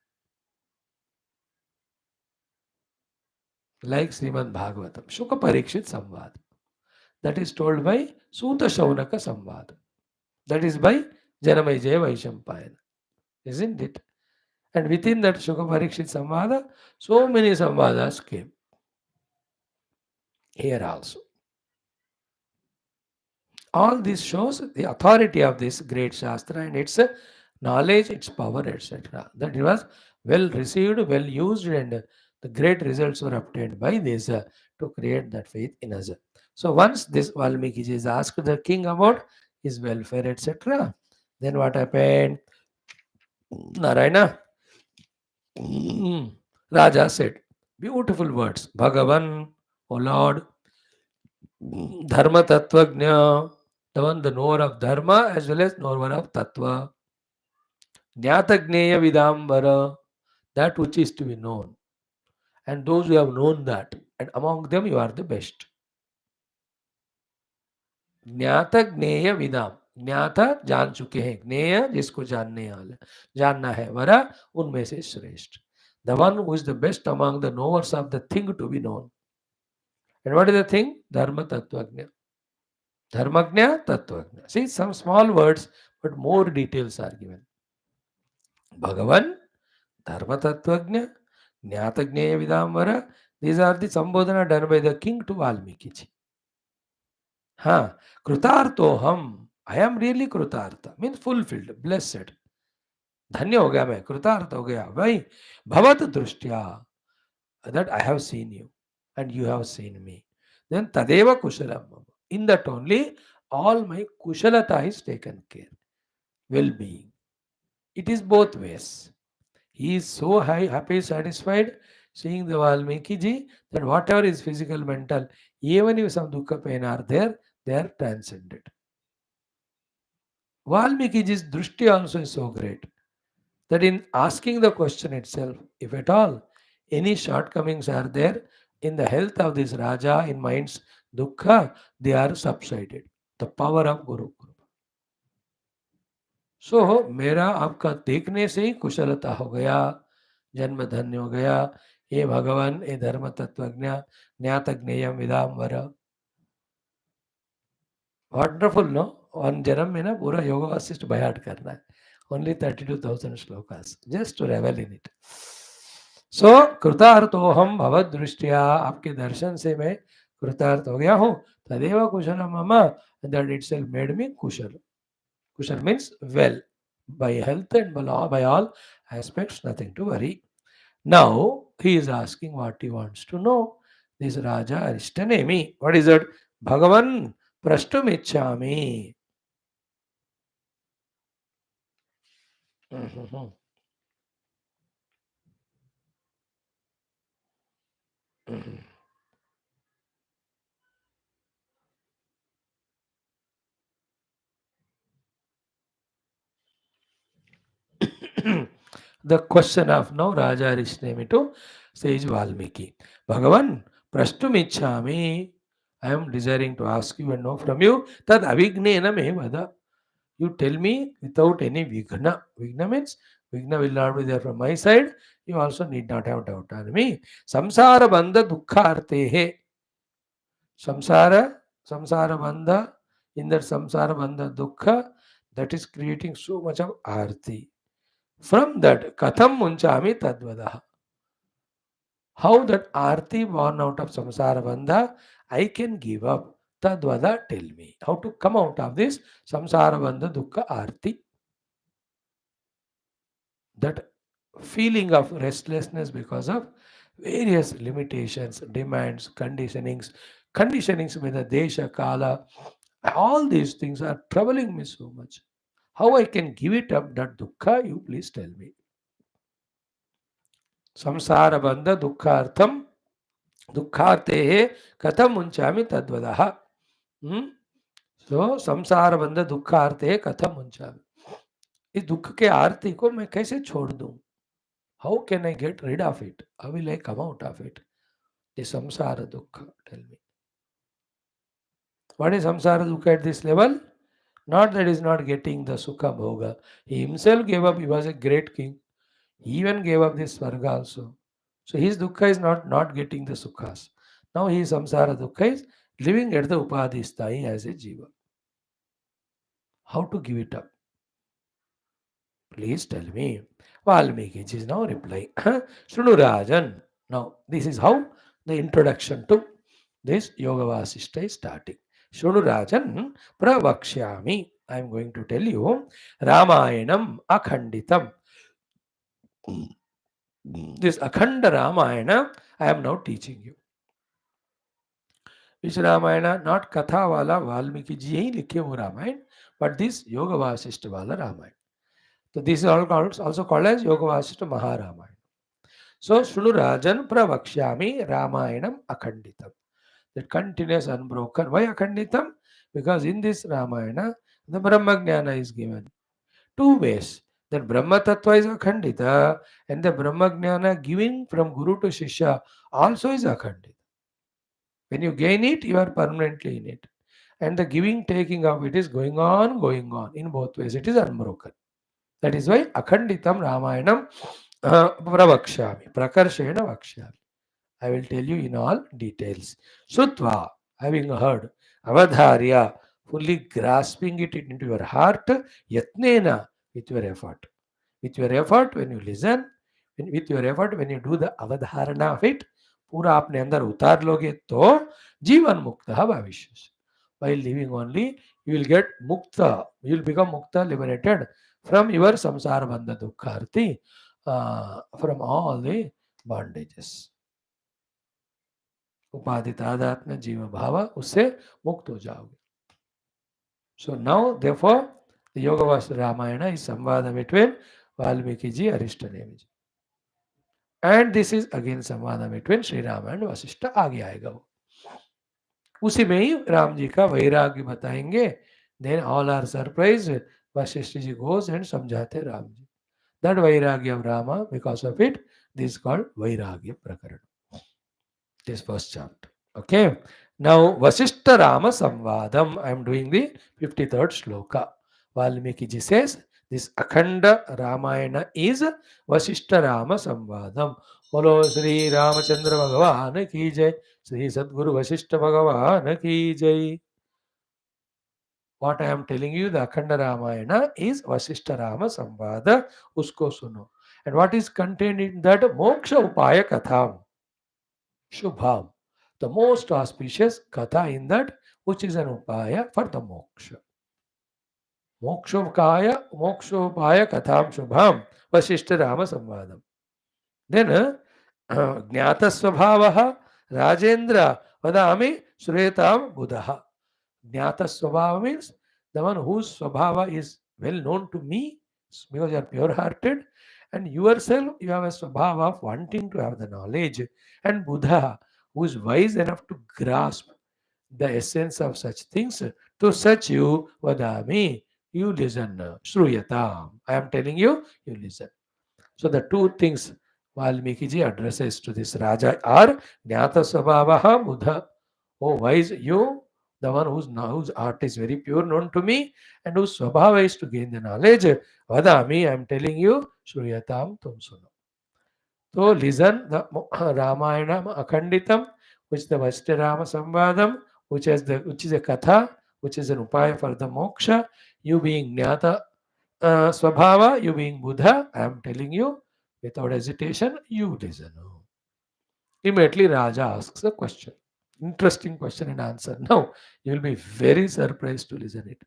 like Srimad Bhagavatam, Shuka Parikshit Samvad. That is told by Suta Shaunaka Samvad. That is by Janamejaya Vaishampayana, isn't it? And within that Shuka Parikshit Samvada, so many Samvadas came here also. All this shows the authority of this great Shastra and its knowledge, its power, etc. That it was well received, well used, and the great results were obtained by this to create that faith in us. So once this Valmiki is asked the king about his welfare, etc., then what happened? Narayana, Raja said, beautiful words, Bhagavan, O Lord, Dharma Tattvagnya, the one, the knower of Dharma as well as knower of Tattva. Jnatagneya Vidambara, that which is to be known. And those who have known that, and among them you are the best. ज्ञाता ज्ञेय विदाम, ज्ञाता जान चुके हैं, ज्ञेय जिसको जानने वाला जानना है, वरा उनमें से श्रेष्ठ. The one who is the best among the knowers of the thing to be known. And what is the thing? Dharma Tattvagnya. Dharmagnya Tattvagnya. See, some small words, but more details are given. Bhagavan, Dharma Tattvagnya, Jnatagneya Vidambara. These are the Sambodhana done by the king to Valmiki ji. हाँ, कृतार्थो हम, I am really कृतार्थ, means fulfilled, blessed. धन्य हो गया मैं, कृतार्थ हो गया भाई. भवत दृष्टिया, that I have seen you and you have seen me. Then tadeva kushalam. In that only all my kushalata is taken care. Well-being. It is both ways. He is so happy, satisfied seeing the Valmiki ji that whatever is physical, mental, even if some dukkha pain are there, they are transcended. Valmiki ji's drushti also is so great that in asking the question itself, if at all any shortcomings are there in the health of this Raja, in mind's dukkha, they are subsided. The power of Guru. सो मेरा आपका देखने से ही कुशलता हो गया, जन्म धन्य हो गया. हे भगवान, हे धर्म तत्वज्ञ, ज्ञात ज्ञेयम विदाम्बर. Wonderful no. वन जन्म में ना पूरा योग वासिष्ठ बयाट करना है. Only 32,000 shlokas just to revel in it. So कृतार्थो हम भगवत दृष्टिया, आपके दर्शन से मैं कृतार्थ हो गया हूँ. तदेव कुशल मम, that itself made me Kusal. Kushal means well, by health and by all aspects, nothing to worry. Now he is asking what he wants to know. This Raja Arishtanemi. What is it? Bhagavan Prashtumichami. The question of now Raja Arishnemi to sage Valmiki. Bhagavan Prashtumichami. I am desiring to ask you and know from you. Tad avignena me vada. You tell me without any vigna. Vigna means vigna will not be there from my side. You also need not have doubt on me. Samsara bandha dukkha artehe. Samsara bandha. In that samsara bandha dukkha, that is creating so much of arti. From that, katham munchami tadvadaha. How that arti born out of samsara bandha, I can give up. Tadvada, tell me. How to come out of this samsara bandha dukkha arti. That feeling of restlessness because of various limitations, demands, conditionings with the desha, kala, all these things are troubling me so much. How I can give it up, that dukkha, you please tell me. Samsara bandha dukkhartham dukkhartehe katham munchami tadvadaha. So samsara bandha dukkhartehe katham munchami. इस दुख के आरती को मैं कैसे छोड़ दूं? How can I get rid of it? How will I come out of it? The samsara dukkha. Tell me. What is samsara dukkha at this level? Not that he's not getting the Sukha Bhoga. He himself gave up, he was a great king. He even gave up this Svarga also. So his Dukkha is not getting the Sukhas. Now he Samsara Dukkha is living at the Upadhi Sthai as a Jiva. How to give it up? Please tell me. Valmiki is now replying. Shrunu Rajan. Now, this is how the introduction to this Yoga Vasishtha is starting. Shrunu Rajan Pravakshyami. I am going to tell you Ramayanam Akhanditam. This Akhanda Ramayana I am now teaching you. Which Ramayana? Not Katha wala Valmiki ji ही लिखे वो Ramayan, but this Yoga Vasishtha wala Ramayana. So this is also called as Yoga Vasishtha Maharamayana. So Shunu Rajan Pravakshyami Ramayanam Akhanditam. That continuous unbroken. Why Akhanditam? Because in this Ramayana, the Brahma Jnana is given. Two ways. That Brahma Tattva is Akhandita and the Brahma Jnana given from Guru to Shishya also is Akhandita. When you gain it, you are permanently in it. And the giving, taking of it is going on. In both ways, it is unbroken. That is why Akhanditam Ramayanam Pravakshami, Prakarshena Vakshami. I will tell you in all details. Sutva, having heard, Avadharya, fully grasping it into your heart, Yatnena, with your effort. With your effort, when you listen, with your effort, when you do the Avadharana of it, पूरा आपने अंदर उतार लोगे तो जीवन मुक्त भविष्य. By living only, you will get mukta. You will become mukta, liberated from your samsara bandha dukkharti, from all the bondages. उपाधि तादात्म्य जीव भाव उससे मुक्त हो जाओगे. So now, therefore, the Yoga Vasishtha Ramayana is Samvadam between Valmiki ji and Arishtadevi ji. And this is again Samvadam between Sri Rama and Vasishtha. आगे आएगा वो. उसी में ही राम जी का वैराग्य बताएंगे. Then all are surprised. Vasishtha ji goes and समझाते Ram ji. That Vairagya of Rama, because of it, this is called Vairagya Prakaranam. This first chapter. Okay. Now, Vasishtha Rama Samvadam. I am doing the 53rd shloka. Valmiki ji says, this Akhanda Ramayana is Vasishtha Rama Samvadam. Bolo Sri Ramachandra Bhagavan ki jai. Sri Sadguru Vasishtha Bhagavan ki jai. What I am telling you, the Akhanda Ramayana is Vasishtha Rama Samvada. Usko suno. And what is contained in that? Moksha Upaya Katham. Shubham. The most auspicious katha in that, which is an upaya for the moksha. Mokshopaya katham shubham. Vasishtha Rama Samvadam. Then, Jnata Swabhavaha Rajendra Vadami Suretam Buddha. Jnata Swabhava means the one whose Swabhava is well known to me because you are pure hearted, and yourself you have a Swabhava of wanting to have the knowledge, and Buddha who is wise enough to grasp the essence of such things. To such you Vadami, you listen. Shruyatam. I am telling you, you listen. So the two things Valmiki ji addresses to this Raja are Jnata Swabhavaha Buddha. Oh, wise you, the one whose art is very pure, known to me, and whose Swabhava is to gain the knowledge. Vadami, I am telling you, Shruyatam Tum Suno. So listen, the Ramayana Akhanditam, which is the Vasishtha Rama Samvadam, which is a katha, which is an upaya for the moksha. You being Jnata Swabhava, you being Buddha, I am telling you, without hesitation, you listen. Immediately Raja asks a question. Interesting question and answer. Now, you will be very surprised to listen it.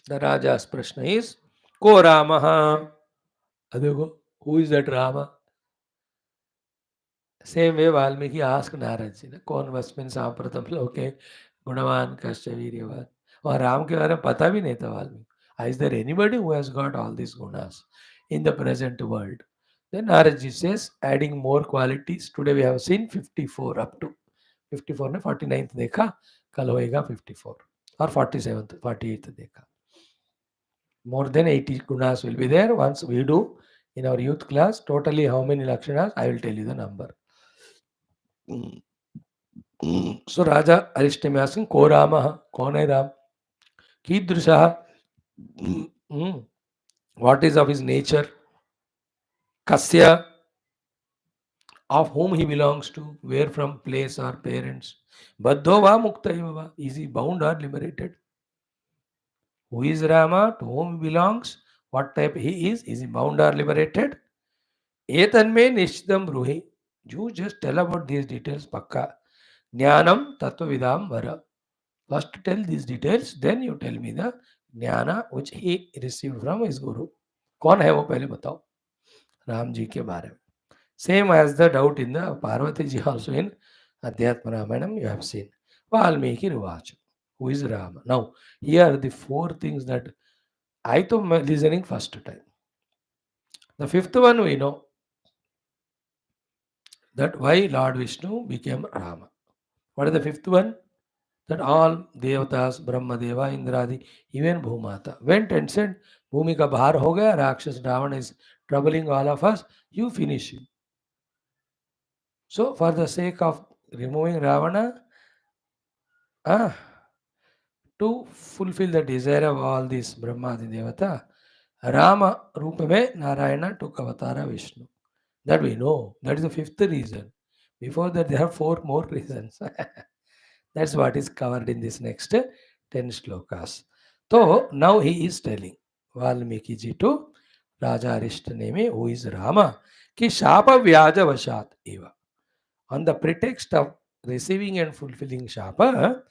The Raja's prashna is, Ko Ramaha? Who is that Rama? Same way Valmiki asked Narad ji, कौन वस्मिन सांप्रतम लोके गुणवान कश्च वीर्यवान. और राम के बारे में पता भी नहीं था Valmiki. Is there anybody who has got all these gunas in the present world? Then Narad ji says, adding more qualities. Today we have seen 54 up to 54 ने 49th देखा, कल होएगा 54 और 47th 48th देखा. More than 80 gunas will be there once we do in our youth class. Totally how many lakshanas? I will tell you the number. So Raja Arishtam asking, Ko Rama, Kaun hai Ram? Kidrisha, what is of his nature? Kasya, of whom he belongs to, where from place or parents. Baddho va mukta va, is he bound or liberated? Who is Rama? To whom he belongs? What type he is he bound or liberated? Etanme nishdam bruhi. You just tell about these details, pakka. Jnanam tattvavidam vara. First tell these details, then you tell me the jnana which he received from his guru. कौन है वो पहले बताओ राम जी के बारे में. Same as the doubt in the Parvati ji also in Adhyatma Ramayanam you have seen. Valmiki Ruvacha. Who is Rama? Now, here are the four things that I am listening first time. The fifth one we know that why Lord Vishnu became Rama. What is the fifth one? That all Devatas, Brahma Deva, Indradi, even Bhumata went and said, Bhumi ka bahar ho gaya, Rakshas Ravana is troubling all of us, you finish him. So, for the sake of removing Ravana, ah, to fulfill the desire of all these Brahmadi Devata, Rama Rupa mein Narayana took Avatara Vishnu. That we know. That is the fifth reason. Before that, there are four more reasons. That's what is covered in this next 10 slokas. So, now he is telling Valmiki ji to Raja Arishthanemi, who is Rama, ki Shapa Vyaja Vashat eva. On the pretext of receiving and fulfilling Shapa,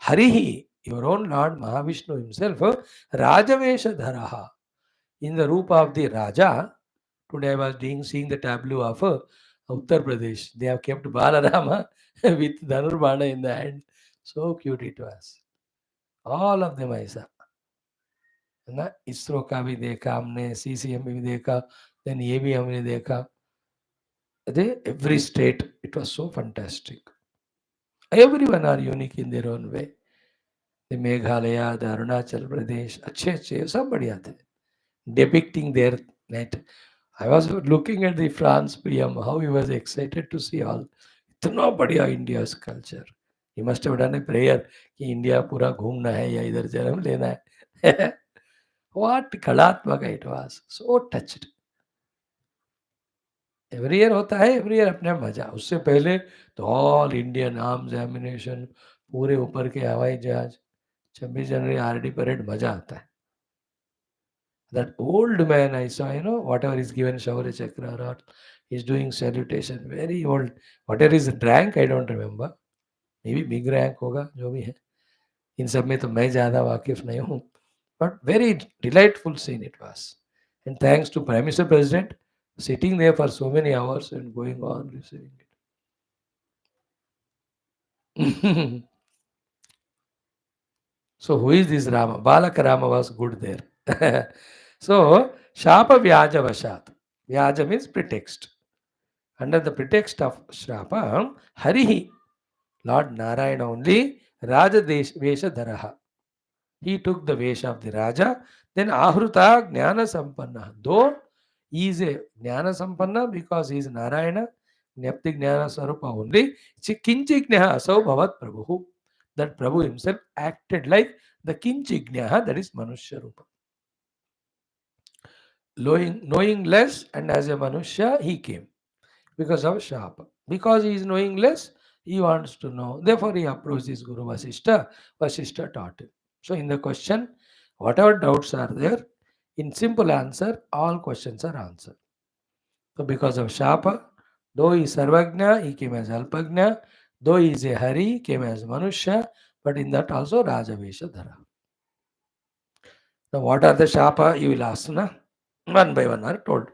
Harihi, your own Lord Mahavishnu himself, Rajavesha Dharaha, in the Rupa of the Raja. Today I was seeing the tableau of Uttar Pradesh. They have kept Balarama with Dhanurbana in the hand. So cute it was. All of them ऐसा है ना. इसरो का भी देखा हमने, CCM भी देखा, then ये भी हमने देखा. Every state, it was so fantastic. Everyone are unique in their own way. The Meghalaya, the Arunachal Pradesh, अच्छे अच्छे सब बढ़िया थे. Depicting their net. I was looking at the France PM, how he was excited to see all. इतना बढ़िया India's culture. He must have done a prayer कि India पूरा घूमना है या इधर जन्म लेना है. What कलात्मक it was. So touched. Every year होता है, एवरी ईयर अपने मजा. उससे पहले तो ऑल इंडियन आर्म्स एमिनेशन, पूरे ऊपर के हवाई जहाज, 26 जनवरी आरडी परेड, मजा आता है. That old man I saw, whatever is given Shaurya Chakra or he's doing salutation, very old. Whatever is rank, I don't remember. Maybe big rank होगा, जो भी है. इन सब में तो मैं ज़्यादा वाकिफ नहीं हूँ. But very delightful scene it was. And thanks to Prime Minister President, sitting there for so many hours and going on receiving it. So who is this Rama? Balaka Rama was good there. So, Shapa Vyaja Vashat. Vyaja means pretext. Under the pretext of Shapa, Harihi, Lord Narayana only, Raja Vesha Dharaha. He took the Vesha of the Raja. Then Ahruta Jnana Sampanna. Though he is a Jnana Sampanna because he is Narayana, Nepti Jnana Sarupa only, Kinchigneha Asau Bhavat Prabhu. That Prabhu himself acted like the Kinchigneha, that is Manushya Rupa. Knowing less, and as a Manushya, he came because of Shapa. Because he is knowing less, he wants to know. Therefore, he approached his Guru Vashishtha. Vashishtha taught him. So, in the question, whatever doubts are there, in simple answer, all questions are answered. So, because of Shapa, though he is Sarvagna, he came as Alpagna. Though he is a Hari, he came as Manushya. But in that also, Rajavesha Dhara. Now, what are the Shapa? You will ask, na? One by one are told.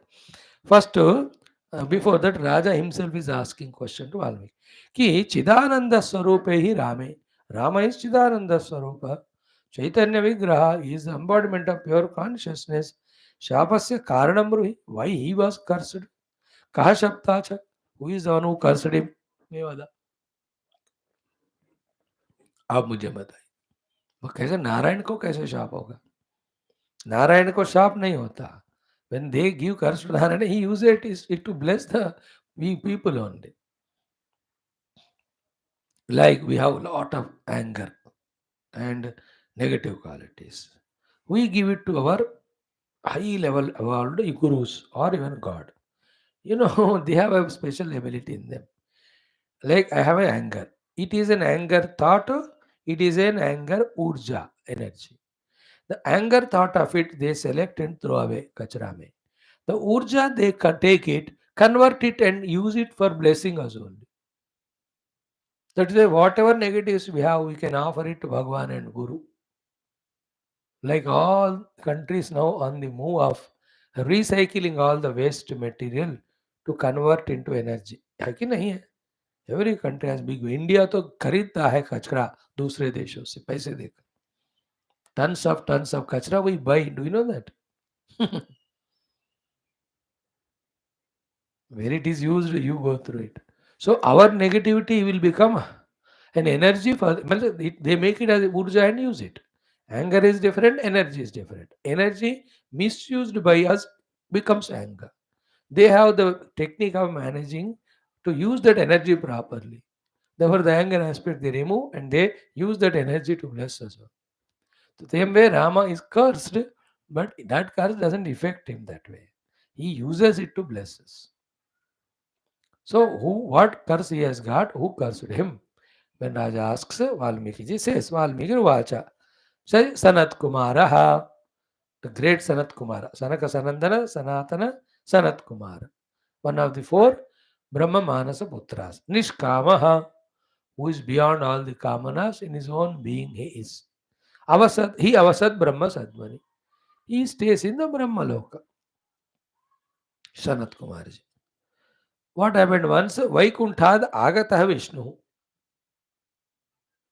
First, before that, Raja himself is asking question to Valmiki. Ki Chidananda Swarupe hi Rame. Rama is Chidananda Swarupa. Chaitanya Vigraha is the embodiment of pure consciousness. Shapasya Karanam Bruhi. Why he was cursed? Kaha Shaptacha. Who is the one who cursed him? मैं बता. आप मुझे बताइए. वो कैसे नारायण को कैसे शाप होगा? नारायण को शाप नहीं होता. When they give curse to Narayana, he uses it to bless the people only. Like we have a lot of anger and negative qualities. We give it to our high level evolved gurus or even God. They have a special ability in them. Like I have an anger. It is an anger thought, it is an anger urja energy. The anger thought of it they select and throw away kachra mein. The urja they take it, convert it and use it for blessing us only. That is why whatever negatives we have, we can offer it to Bhagwan and Guru. Like all countries now on the move of recycling all the waste material to convert into energy. है कि नहीं है? Every country has big. India तो खरीदता है कचरा दूसरे देशों से पैसे देकर. Tons of kachra we buy. Do you know that? Where it is used, you go through it. So our negativity will become an energy for. They make it as a urja and use it. Anger is different. Energy is different. Energy misused by us becomes anger. They have the technique of managing to use that energy properly. Therefore, the anger aspect they remove and they use that energy to bless us. The same way Rama is cursed, but that curse doesn't affect him that way. He uses it to bless us. So, what curse he has got? Who cursed him? When Raja asks, Valmiki ji says, Valmiki Vacha, say Sanat Kumara, the great Sanat Kumara, Sanaka Sanandana, Sanatana, Sanat Kumara, one of the four Brahma Manasa Putras, Nishkamaha, who is beyond all the Kamanas in his own being, he is. He Avasat Brahma Sadmani. He stays in the Brahma Loka. Sanat Kumarji. What happened once? Vaikuntad Agatah Vishnu.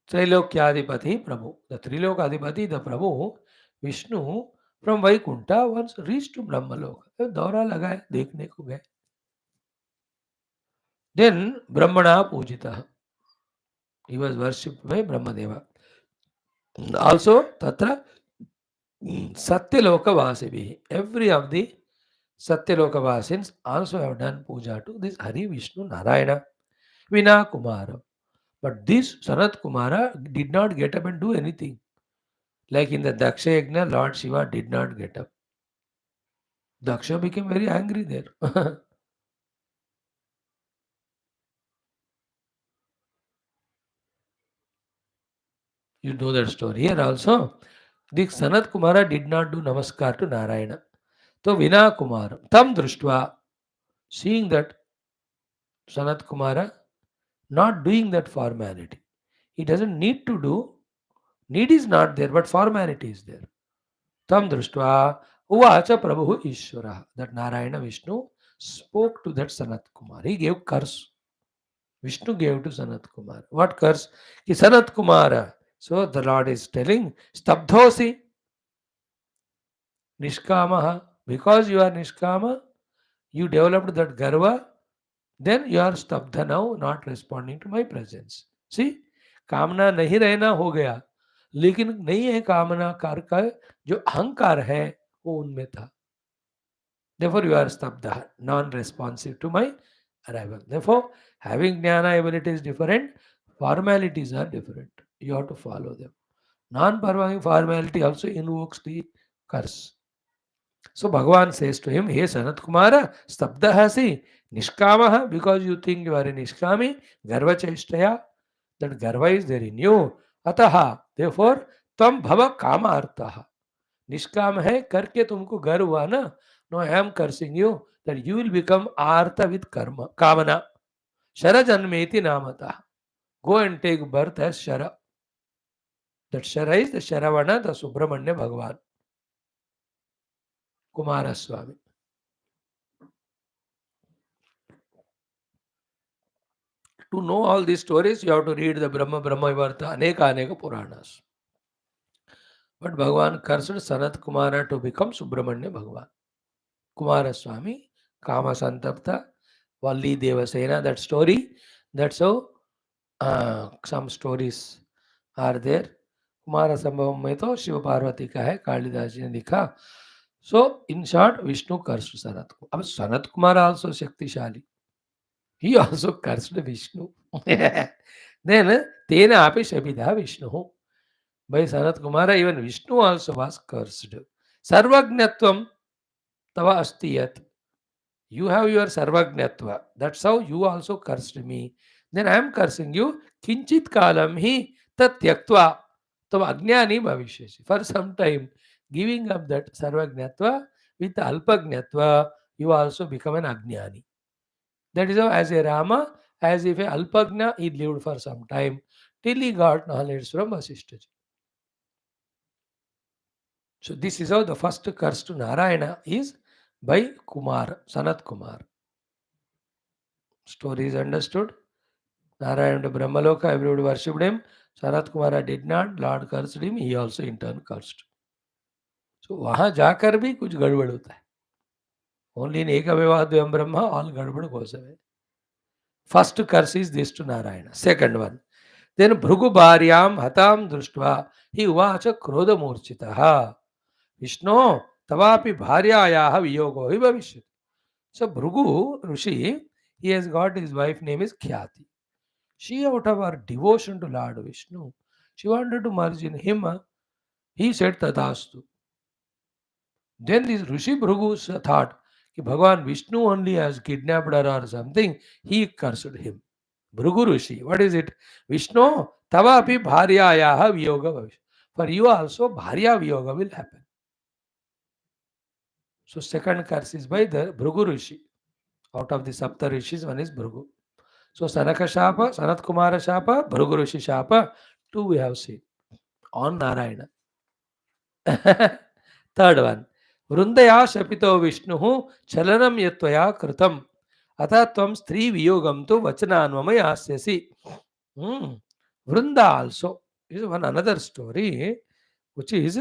Trilokyadipati Prabhu. The Trilokadipati, the Prabhu, Vishnu, from Vaikunta once reached to Brahma Loka. दौरा लगाए देखने को गए. Then Brahmana Pujita. He was worshipped by Brahmadeva. Also Tatra Satyaloka Vasivi. Every of the Satyaloka Vasins also have done puja to this Hari Vishnu Narayana Vina Kumara. But this Sanat Kumara did not get up and do anything. Like in the Daksha Yajna, Lord Shiva did not get up. Daksha became very angry there. You know that story. Here also, the Sanat Kumara did not do Namaskar to Narayana. So Vina Kumara, Tam Drushtva, seeing that Sanat Kumara not doing that formality. He doesn't need to do. Need is not there, but formality is there. Tam Drushtva, Uvacha Prabhu Ishvara. That Narayana Vishnu spoke to that Sanat Kumar. He gave curse. Vishnu gave to Sanat Kumar. What curse? Ki Sanat Kumara. So the Lord is telling, Stabdhosi, Nishkamaha. Because you are Nishkama, you developed that Garva, then you are Stabdha now, not responding to my presence. See, कामना नहीं रहना हो गया, लेकिन नहीं है कामना car का जो अहंकार है वो उनमें था. Therefore, you are stabdha, non-responsive to my arrival. Therefore, having jnana ability is different, formalities are different. You have to follow them. Non-performing formality also invokes the curse. So Bhagavan says to him, Hey Sanat Kumara, stabdahasi, nishkamaha, because you think you are a nishkami, garva cheshtaya, that garva is there in you. Ataha, therefore, tam bhava kama artaha. निष्काम है करके तुमको गर्व हुआ ना. No I am cursing you that you will become आर्त with कर्म कामना. शर जन्मेति नामता. Go and take birth as Shar. That Shar is the Sharavana the Subrahmanya Bhagwan Kumar Swami. To know all these stories, you have to read the Brahma Brahmavarta, Aneka Puranas. But Bhagavan cursed Sanat Kumara to become Subramanya Bhagavan. Kumara Swami, Kama Santapta, Valli Devasena, that story, that's how some stories are there. Kumar संभव में तो शिव पार्वती का है, कालिदास जी ने लिखा. So in short Vishnu cursed Sanat को. अब Sanat Kumar also शक्तिशाली. He also cursed Vishnu. Then Tena api Shabida Vishnu. By Sanat Kumara, even Vishnu also was cursed. Sarvagnatvam tava astiyat. You have your Sarvagnatva. That's how you also cursed me. Then I am cursing you. Kinchit kalam hi tat tyaktva tava ajnani bhavishyasi. For some time, giving up that Sarvagnatva with Alpagnatva, you also become an Ajnani. That is how, as a Rama, as if a Alpagna, he lived for some time till he got knowledge from Vasishtha. So, this is how the first curse to Narayana is by Kumar, Sanat Kumar. Story is understood. Narayana to Brahmaloka, everybody worshipped him. Sanat Kumara did not, Lord cursed him, he also in turn cursed. So, वहाँ जाकर भी कुछ गड़बड़ होता है. Only in Ekavivadvyam Brahma, all गड़बड़ goes away. First curse is this to Narayana. Second one. Then Bhrugu Bharyam Hatam Društva Hi Uvacha Krodha Murchitaha Vishnu Tavapi Bharyayaha Viyogo Hi Bhavishyati. So Bhrugu Rishi, he has got his wife name is Khyati. She, out of her devotion to Lord Vishnu, she wanted to merge in him. He said Tadastu. Then this Rishi Bhrugu thought कि भगवान Vishnu only has kidnapped her or something. He cursed him. Bhrugu Rishi, what is it? Vishnu tavapi bharyayaha viyoga bhavish. For you also bharya viyoga will happen. So second curse is by the Bhrugu Rishi. Out of the Sapta Rishis, one is Bhrugu. So Sanaka Shapa, Sanat Kumara Shapa, Bhrugu Rishi Shapa, two we have seen on Narayana. Third one. Vrundaya Shapito Vishnu Chalanam Yatvaya Kritam Atha Tvam Stri Viyogam Tu Vachananvamaya Asyasi. Vrunda also is one another story which is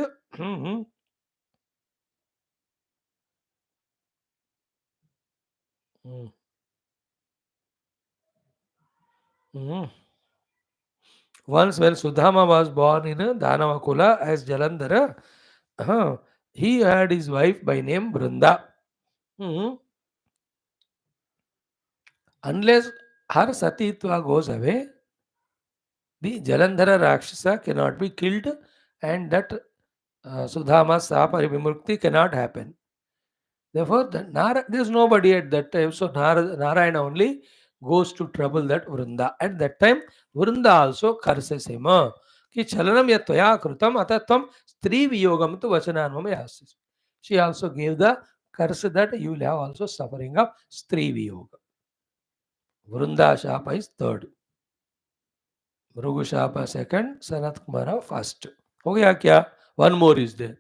once when Sudhama was born in Danavakula as Jalandhara, he had his wife by name Vrunda. Unless her Satitva goes away, the Jalandhara Rakshasa cannot be killed and that Sudhama Sapa Vimukti cannot happen. Therefore, there is nobody at that time. So Narayana only goes to trouble that Vrunda. At that time, Vrunda also curses him. Ki chalanam yatvaya krutam atatvam stri viyogam tu vachananvam yasis. She also gave the curse that you will have also suffering of stri viyoga. Vrunda Shapa is third. Bhrugu Shapa second, Sanat Kumara first. हो गया क्या? One more is there.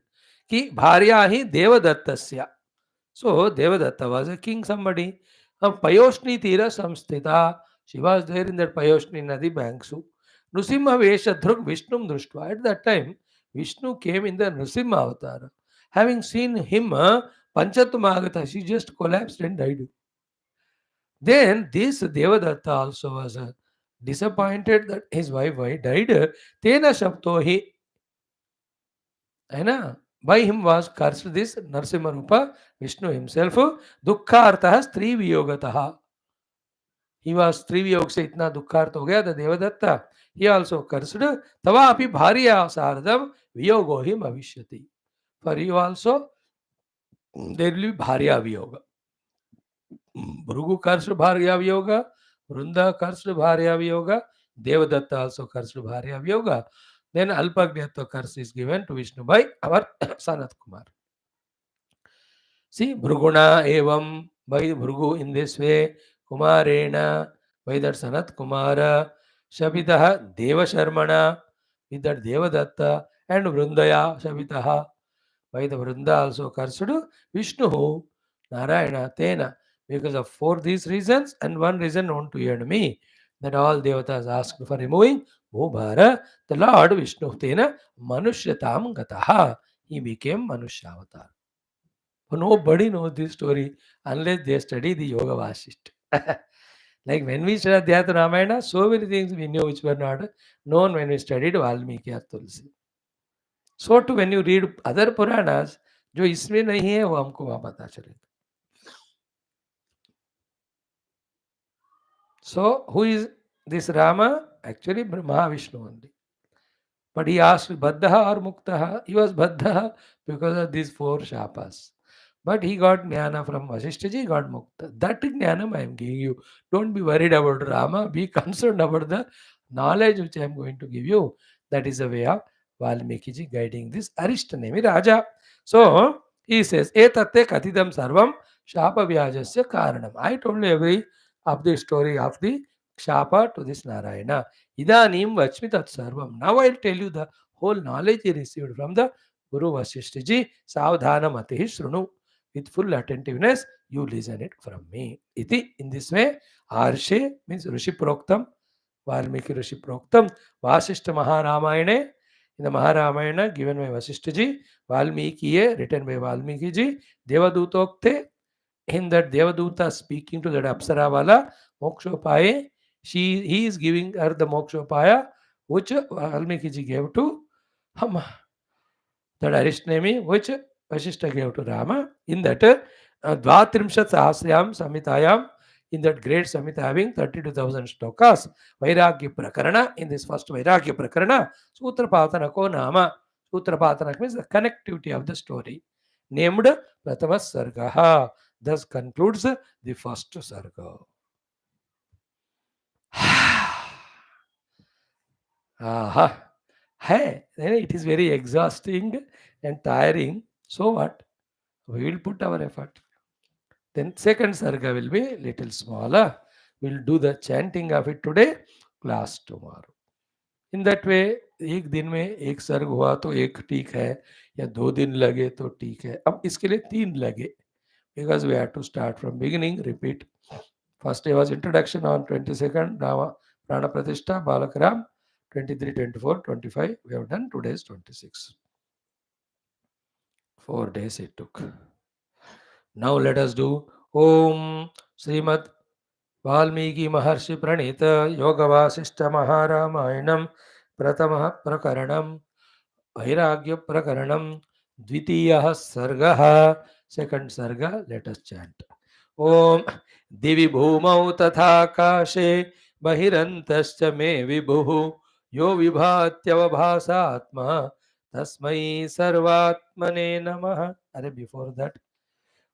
कि भार्या ही देवदत्तस्य. So Devadatta was a king somebody. Payoshni Tira Samstita. She was there in that Payoshni Nadi banks. Nusimha Vesha Dhruk Vishnum Društva. At that time, Vishnu came in the Nrsimha avatar. Having seen him, Panchatumagata, she just collapsed and died. Then this Devadatta also was disappointed that his wife died. Tena Shaptohi. By him was cursed this Narsimha Rupa, Vishnu himself, Dukkhartah Stri Viyogataha. He was Stri Viyog se itna Dukkharta ho gaya, the Devadatta. He also cursed, Tava api bharya sardam Viyogo him avishyati. For you also, there will be bharya Viyoga. Bhrugu cursed bharya Viyoga, Vrunda cursed bharya Viyoga, Devadatta also cursed bharya Viyoga. Then Alpagnatva curse is given to Vishnu by our Sanat Kumar. See, Bhruguna evam, by Bhrugu in this way, Kumarena, by that Sanat Kumara, Shabitaha Deva Sharmana, with that Devadatta, and Vrundaya Shabitaha, by the Vrunda also cursed Vishnu, Narayana, Tena, because of four these reasons, and one reason known to you and me, that all Devatas asked for removing Bhubhara, the Lord Vishnu, Tena, Manushyatam Gataha, he became Manushya-avatar. Nobody knows this story unless they study the Yoga Vashishtha. Like when we studied Adhyatma Ramayana, so many things we knew which were not known when we studied Valmiki or Tulsi. So too when you read other Puranas, जो इसमें नहीं है वो हमको वहाँ पता चलेगा. So who is this Rama? actually Mahavishnu only. But he asked Baddha or Muktaha. He was Baddha because of these four shapas. But he got jnana from Vasishthaji, got Mukta. That jnanam I am giving you. Don't be worried about Rama. Be concerned about the knowledge which I am going to give you. That is the way of Valmikiji guiding this Arishtanemi Raja. So he says, Etatte Katidam Sarvam Shapa Vyajasya Karanam. I told you every of the story of the Shapa to this Narayana. Idanim Vachmi Tat Sarvam. Now I'll tell you the whole knowledge he received from the Guru Vasishthaji. Savdhana Matihi Shrunu. With full attentiveness, you listen it from me. Iti, in this way, Arshe means Rishi Proktam, Valmiki Rishi Proktam, Vashishtha Maharamayane, in the Maharamayana given by Vasishthaji, Valmikiye written by Valmikiji, Devadutokte, in that Devaduta speaking to that Apsaravala, Mokshopaye, he is giving her the Mokshopaya, which Valmikiji gave to that Arishnemi, which Vashishtha gave to Rama. In that Dvatrimshat Sahasryam Samhitayam, in that great Samhita having 32,000 shlokas, Vairagya Prakarana, in this first Vairagya Prakarana, Sutrapatanako Nama. Sutrapatanaka means the connectivity of the story. Named Pratama Sargaha. Thus concludes the first Sarga. Aha. Hey, it is very exhausting and tiring. So what? We will put our effort. Then second sarga will be little smaller. We'll do the chanting of it today, class tomorrow. In that way, एक दिन में एक सर्ग हुआ तो एक ठीक है, या 2 दिन लगे तो ठीक है. अब इसके लिए 3 लगे, because we have to start from beginning, repeat. First day was introduction on 22nd, Rama Prana Pratishtha, Balakaram, 23, 24, 25. We have done today's 26. 4 days it took. Now let us do Om Srimad Valmiki Maharshi Pranita Yoga Vashishtha Maharamayam Pratama Prakaranam Vairagya Prakaranam Dvitiya Sargaha. Second Sarga, let us chant. Om Divi Bhumau Tatha Kashe Bahirantascha Me Vibhuhu Yo Vibhatyavabhasatma Tasmai Sarvatmane Namaha. Before that,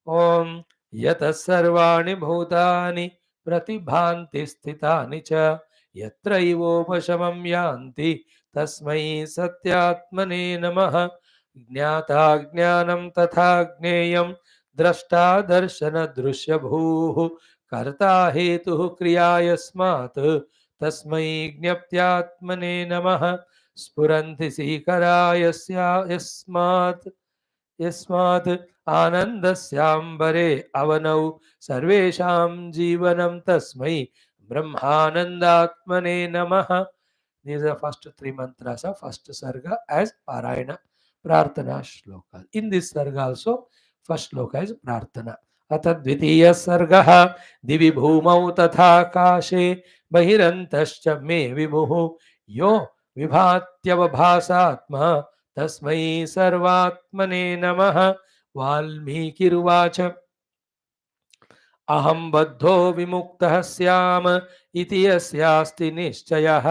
Om Yata Sarvani Bhutani Pratibhanti Sthitani Cha Yatra Ivopashamam Yanti Tasmai Satyatmane Namaha. Jnata Jnanam Tatha Gneyam Drashta Darshana Drushya Bhuhu Karta Hetu Kriyayasmat Tasmai Jnaptyatmane Namaha. Spuranti Sikarayasya Yasmat यस्मात् आनन्दस्याम्बरे अवनौ सर्वेषां जीवनं तस्मै ब्रह्मानन्दात्मने नमः. These are first 3 mantras of first sarga as Parayana Prarthana shloka. In this sarga also, first shloka is Prarthana. Atha dvitiya sargaha divi bhumau tatha kashe bahirantashcha me vibhuhu yo vibhatyavabhasatma तस्मै सर्वात्मने नमः. वाल्मीकिरुवाच अहं बद्धो विमुक्तः स्याम इति यस्यास्ति निश्चयः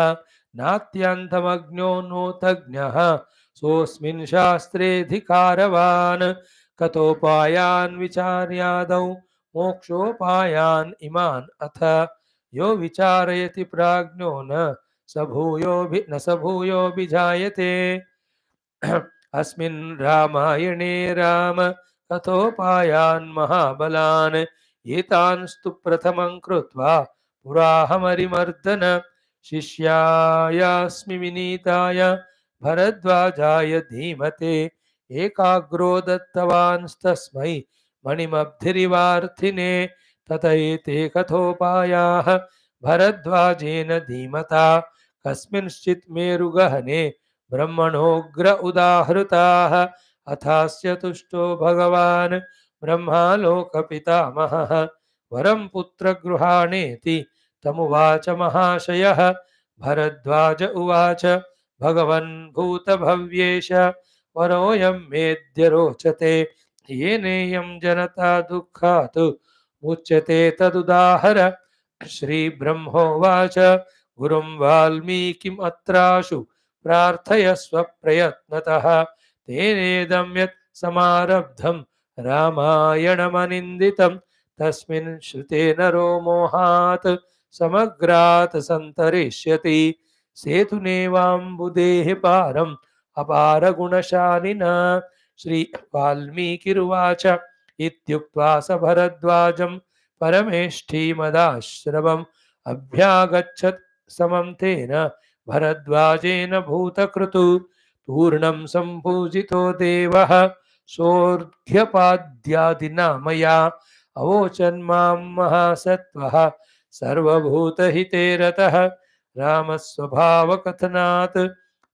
नात्यन्तमज्ञो नोतज्ञः सोऽस्मिन् शास्त्रेऽधिकारवान् कतोपायान् विचार्यादौ मोक्षोपायान् इमान् अथ यो विचारयति प्राज्ञो न स भूयोऽभिजायते. अस्मिन् रामायणे राम कथोपायान् महाबलान् एतांस्तु प्रथमं कृत्वा पुराहमरिमर्दन शिष्यायास्मि विनीताय भरद्वाजाय धीमते एकाग्रो दत्तवांस्तस्मै मणिमब्धिरिवार्थिने तत एते कथोपायाः भरद्वाजेन धीमता कस्मिंश्चित् मेरुगहने ब्रह्मणोग्र उदाहृताः अथास्य तुष्टो भगवान् ब्रह्मालोकपितामहः वरं पुत्रगृहाणेति तमुवाच महाशयः. भरद्वाज उवाच भगवन् भूतभव्येश वरोऽयं मेऽद्य रोचते येनेयं जनता दुःखात् मुच्यते तदुदाहर. श्रीब्रह्मोवाच गुरुं वाल्मीकिम् अत्राशु प्रार्थयस्व प्रयत्नतः तेनेदं यत् समारब्धं रामायणमनिन्दितं तस्मिन् श्रुते नरो मोहात् समग्रात् सन्तरिष्यति सेतुनेवाम्बुदेः पारम् अपारगुणशालिना श्री वाल्मीकिरुवाच इत्युक्त्वा स भरद्वाजं परमेष्ठीमदाश्रमम् अभ्यागच्छत् समं तेन भरद्वाजेन भूतकृतु पूर्णं सम्पूजितो देवः सोऽर्घ्यपाद्यादिना मया अवोचन्मां महासत्त्वः सर्वभूतहिते रतः रामस्वभावकथनात्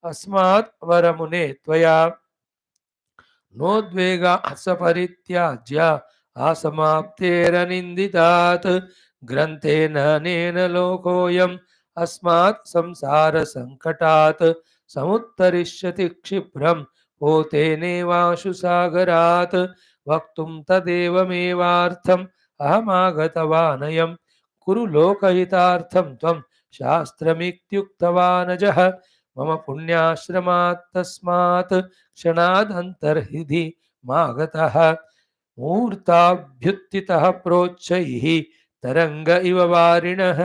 अस्मात् वरमुने त्वया नोद्वेगा सपरित्याज्य असमाप्तेरनिन्दितात् ग्रन्थेन नेन लोकोऽयम् अस्मात् संसारसङ्कटात् समुत्तरिष्यति क्षिप्रं पोतेनेवाशु सागरात् वक्तुं तदेवमेवार्थम् अहमागतवानयम् कुरु लोकहितार्थं त्वं शास्त्रमित्युक्तवानजः मम पुण्याश्रमात् तस्मात् क्षणादन्तर्हिधि मागतः मूर्ताभ्युत्थितः प्रोच्चैः तरंग इव वारिणः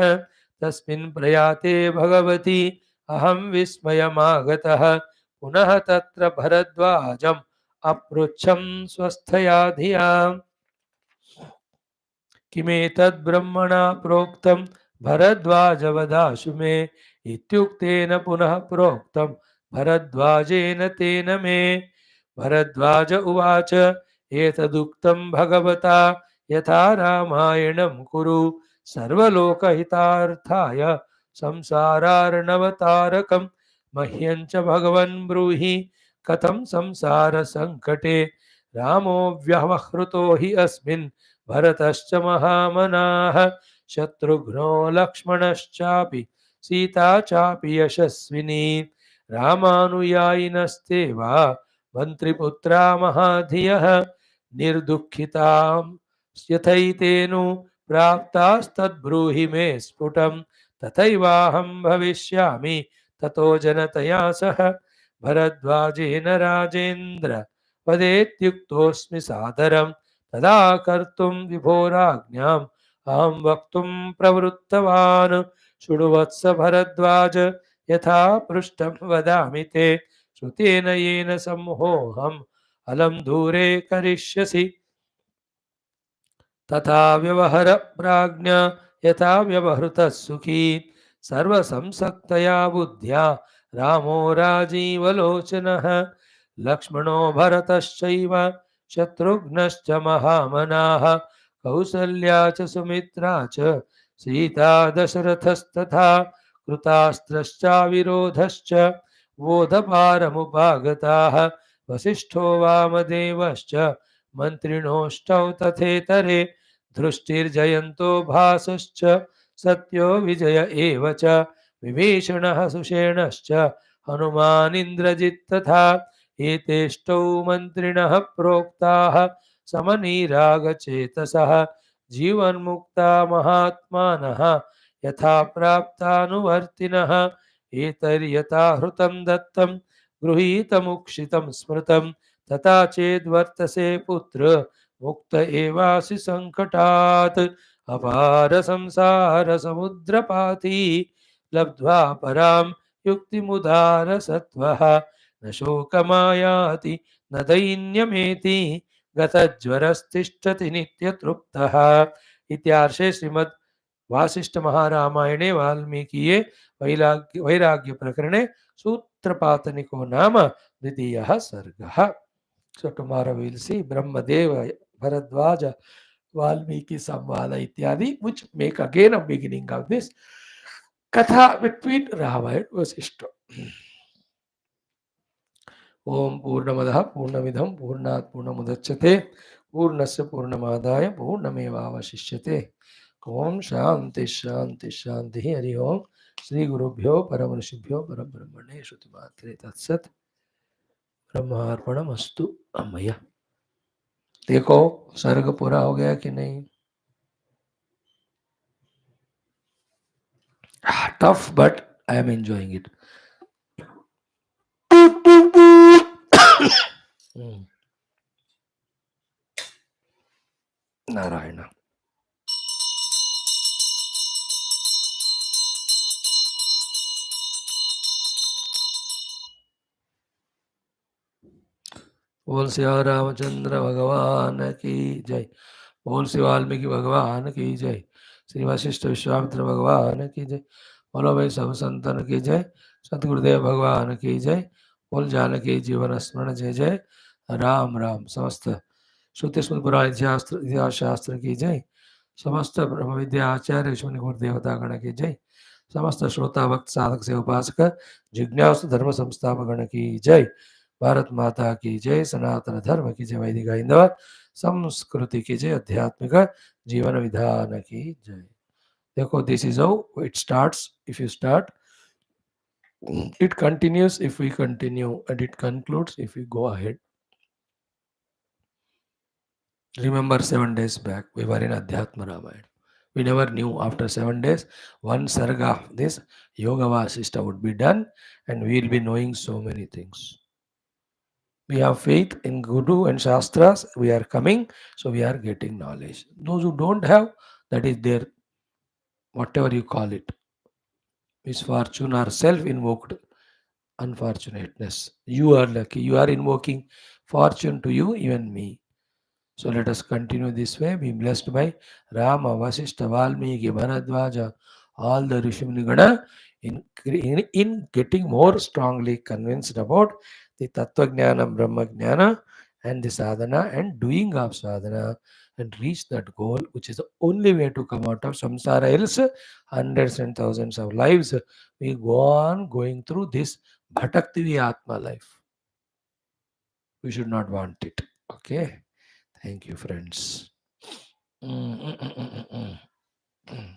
तस्मिन् प्रयाते भगवती अहं विस्मयमागतः पुनः तत्र भरद्वाजम् अपृच्छं स्वस्थया धिया किमेतद् ब्रह्मणा प्रोक्तं भरद्वाजवदाशु मे इत्युक्तेन पुनः प्रोक्तं भरद्वाजेन तेन मे भरद्वाज उवाच एतदुक्तं भगवता यथा रामायणं कुरु सर्वलोकहितार्थाय संसारार्णवतारकं मह्यं च भगवन् ब्रूहि कथं संसारसङ्कटे रामो व्यवहृतो हि अस्मिन् भरतश्च महामनाः शत्रुघ्नो लक्ष्मणश्चापि सीता चापि यशस्विनी रामानुयायिनस्ते वा मन्त्रिपुत्रा महाधियः निर्दुःखितां यथैतेनु प्राप्तास्तद्ब्रूहि मे स्फुटं तथैवाहं भविष्यामि ततो जनतया सह भरद्वाजेन राजेन्द्र वदेत्युक्तोऽस्मि सादरम् तदा कर्तुं विभोराज्ञाम् अहं वक्तुं प्रवृत्तवान् शृणुवत्स भरद्वाज यथा पृष्ठं वदामि ते श्रुतेन येन सम्मोहम् अलं दूरे करिष्यसि तथा व्यवहर प्राज्ञा यथा व्यवहृतः सुखी सर्वसंसक्तया बुद्ध्या रामो राजीवलोचनः लक्ष्मणो भरतश्चैव शत्रुघ्नश्च महामनाः कौसल्या च सुमित्रा च सीता दशरथस्तथा कृतास्त्रश्चाविरोधश्च बोधपारमुपागताः वसिष्ठो वामदेवश्च मन्त्रिणोष्टौ तथेतरे धृष्टिर्जयन्तो भासश्च सत्यो विजय एव च विभीषणः सुषेणश्च हनुमानिन्द्रजित् तथा एतेष्टौ मन्त्रिणः प्रोक्ताः समनीरागचेतसः जीवन्मुक्ता महात्मानः यथा प्राप्तानुवर्तिनः एतर्यथा हृतं दत्तं गृहीतमुक्षितं स्मृतं तथा चेद्वर्तसे पुत्र मुक्त एवासि संकटात् अपार संसार समुद्रपाती लब्ध्वा परां युक्तिमुदार सत्वः न शोकमायाति न दैन्यमेति गतज्वरस्तिष्ठति नित्यतृप्तः इत्यार्षे श्रीमद् वासिष्ठ महारामायणे वाल्मीकिये वैराग्य प्रकरणे सूत्रपातनिको नाम द्वितीयः सर्गः. So tomorrow we will see Brahmadeva, Bharadwaja, Valmiki, Samvada ityadi, which make again a beginning of this Katha between Rama and Vashishtha. Om Purnamadaha Purnamidham Purnat Purnamudachyate Purnasya Purnamadaya Purnameva Vashishyate. Om Shanti Shanti Shanti Hari Om Sri Gurubhyo Paramarshibhyo Parabrahmane Shrutimatre Tatsat ब्रह्मार्पणमस्तु Amaya. देखो सर्ग पूरा हो गया कि नहीं. Tough, but I am enjoying it. Hmm. Narayana. बोल सिया रामचंद्र भगवान की जय। बोल श्री वाल्मीकि भगवान की जय। श्री वशिष्ठ विश्वामित्र भगवान की जय। बोलो भाई सब संतन की जय। सतगुरुदेव भगवान की जय। बोल जानकी जीवन स्मरण जय जय राम राम। समस्त श्रुति स्मृति पुराण इतिहास शास्त्र की जय। समस्त ब्रह्म विद्या आचार्य ऋषि गुरु देवता गण की जय। समस्त श्रोता भक्त साधक से उपासक जिज्ञासु धर्म संस्थापक गण की जय। भारत माता की जय। सनातन धर्म की जय। वैदिक हिंदव संस्कृति की जय। आध्यात्मिक जीवन विधान की जय। देखो, this is how it starts. If you start, it continues if we continue, and it concludes if we go ahead. Remember, 7 days back we were in Adhyatma Ramayana. We never knew after 7 days one sarga of this Yoga Vashishtha would be done, and we will be knowing so many things. We have faith in Guru and Shastras. We are coming, so we are getting knowledge. Those who don't have, that is their, whatever you call it, misfortune or self invoked unfortunateness. You are lucky. You are invoking fortune to you, even me. So let us continue this way. Be blessed by Rama, Vashishtha, Valmiki, Bharadwaja, all the Rishimnigana in getting more strongly convinced about the Tattva Jnana, Brahma Jnana, and the sadhana and doing of sadhana, and reach that goal, which is the only way to come out of samsara. Else, hundreds and thousands of lives we go on going through this bhatakti atma life. We should not want it. Okay. Thank you, friends. Mm, mm, mm, mm, mm, mm.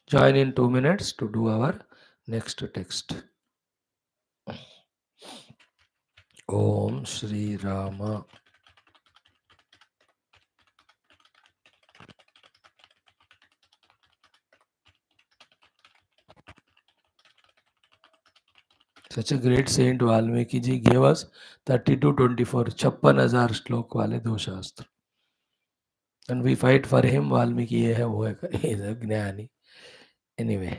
Join in 2 minutes to do our next text. Om Shri Rama. Such a great saint Valmiki ji gave us 32-24, 56,000 श्लोक वाले दो शास्त्र. And we fight for him. Valmiki ये है वो है, he is a ज्ञानी. Anyway,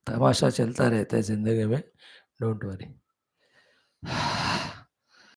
तमाशा चलता रहता है जिंदगी में. Don't worry.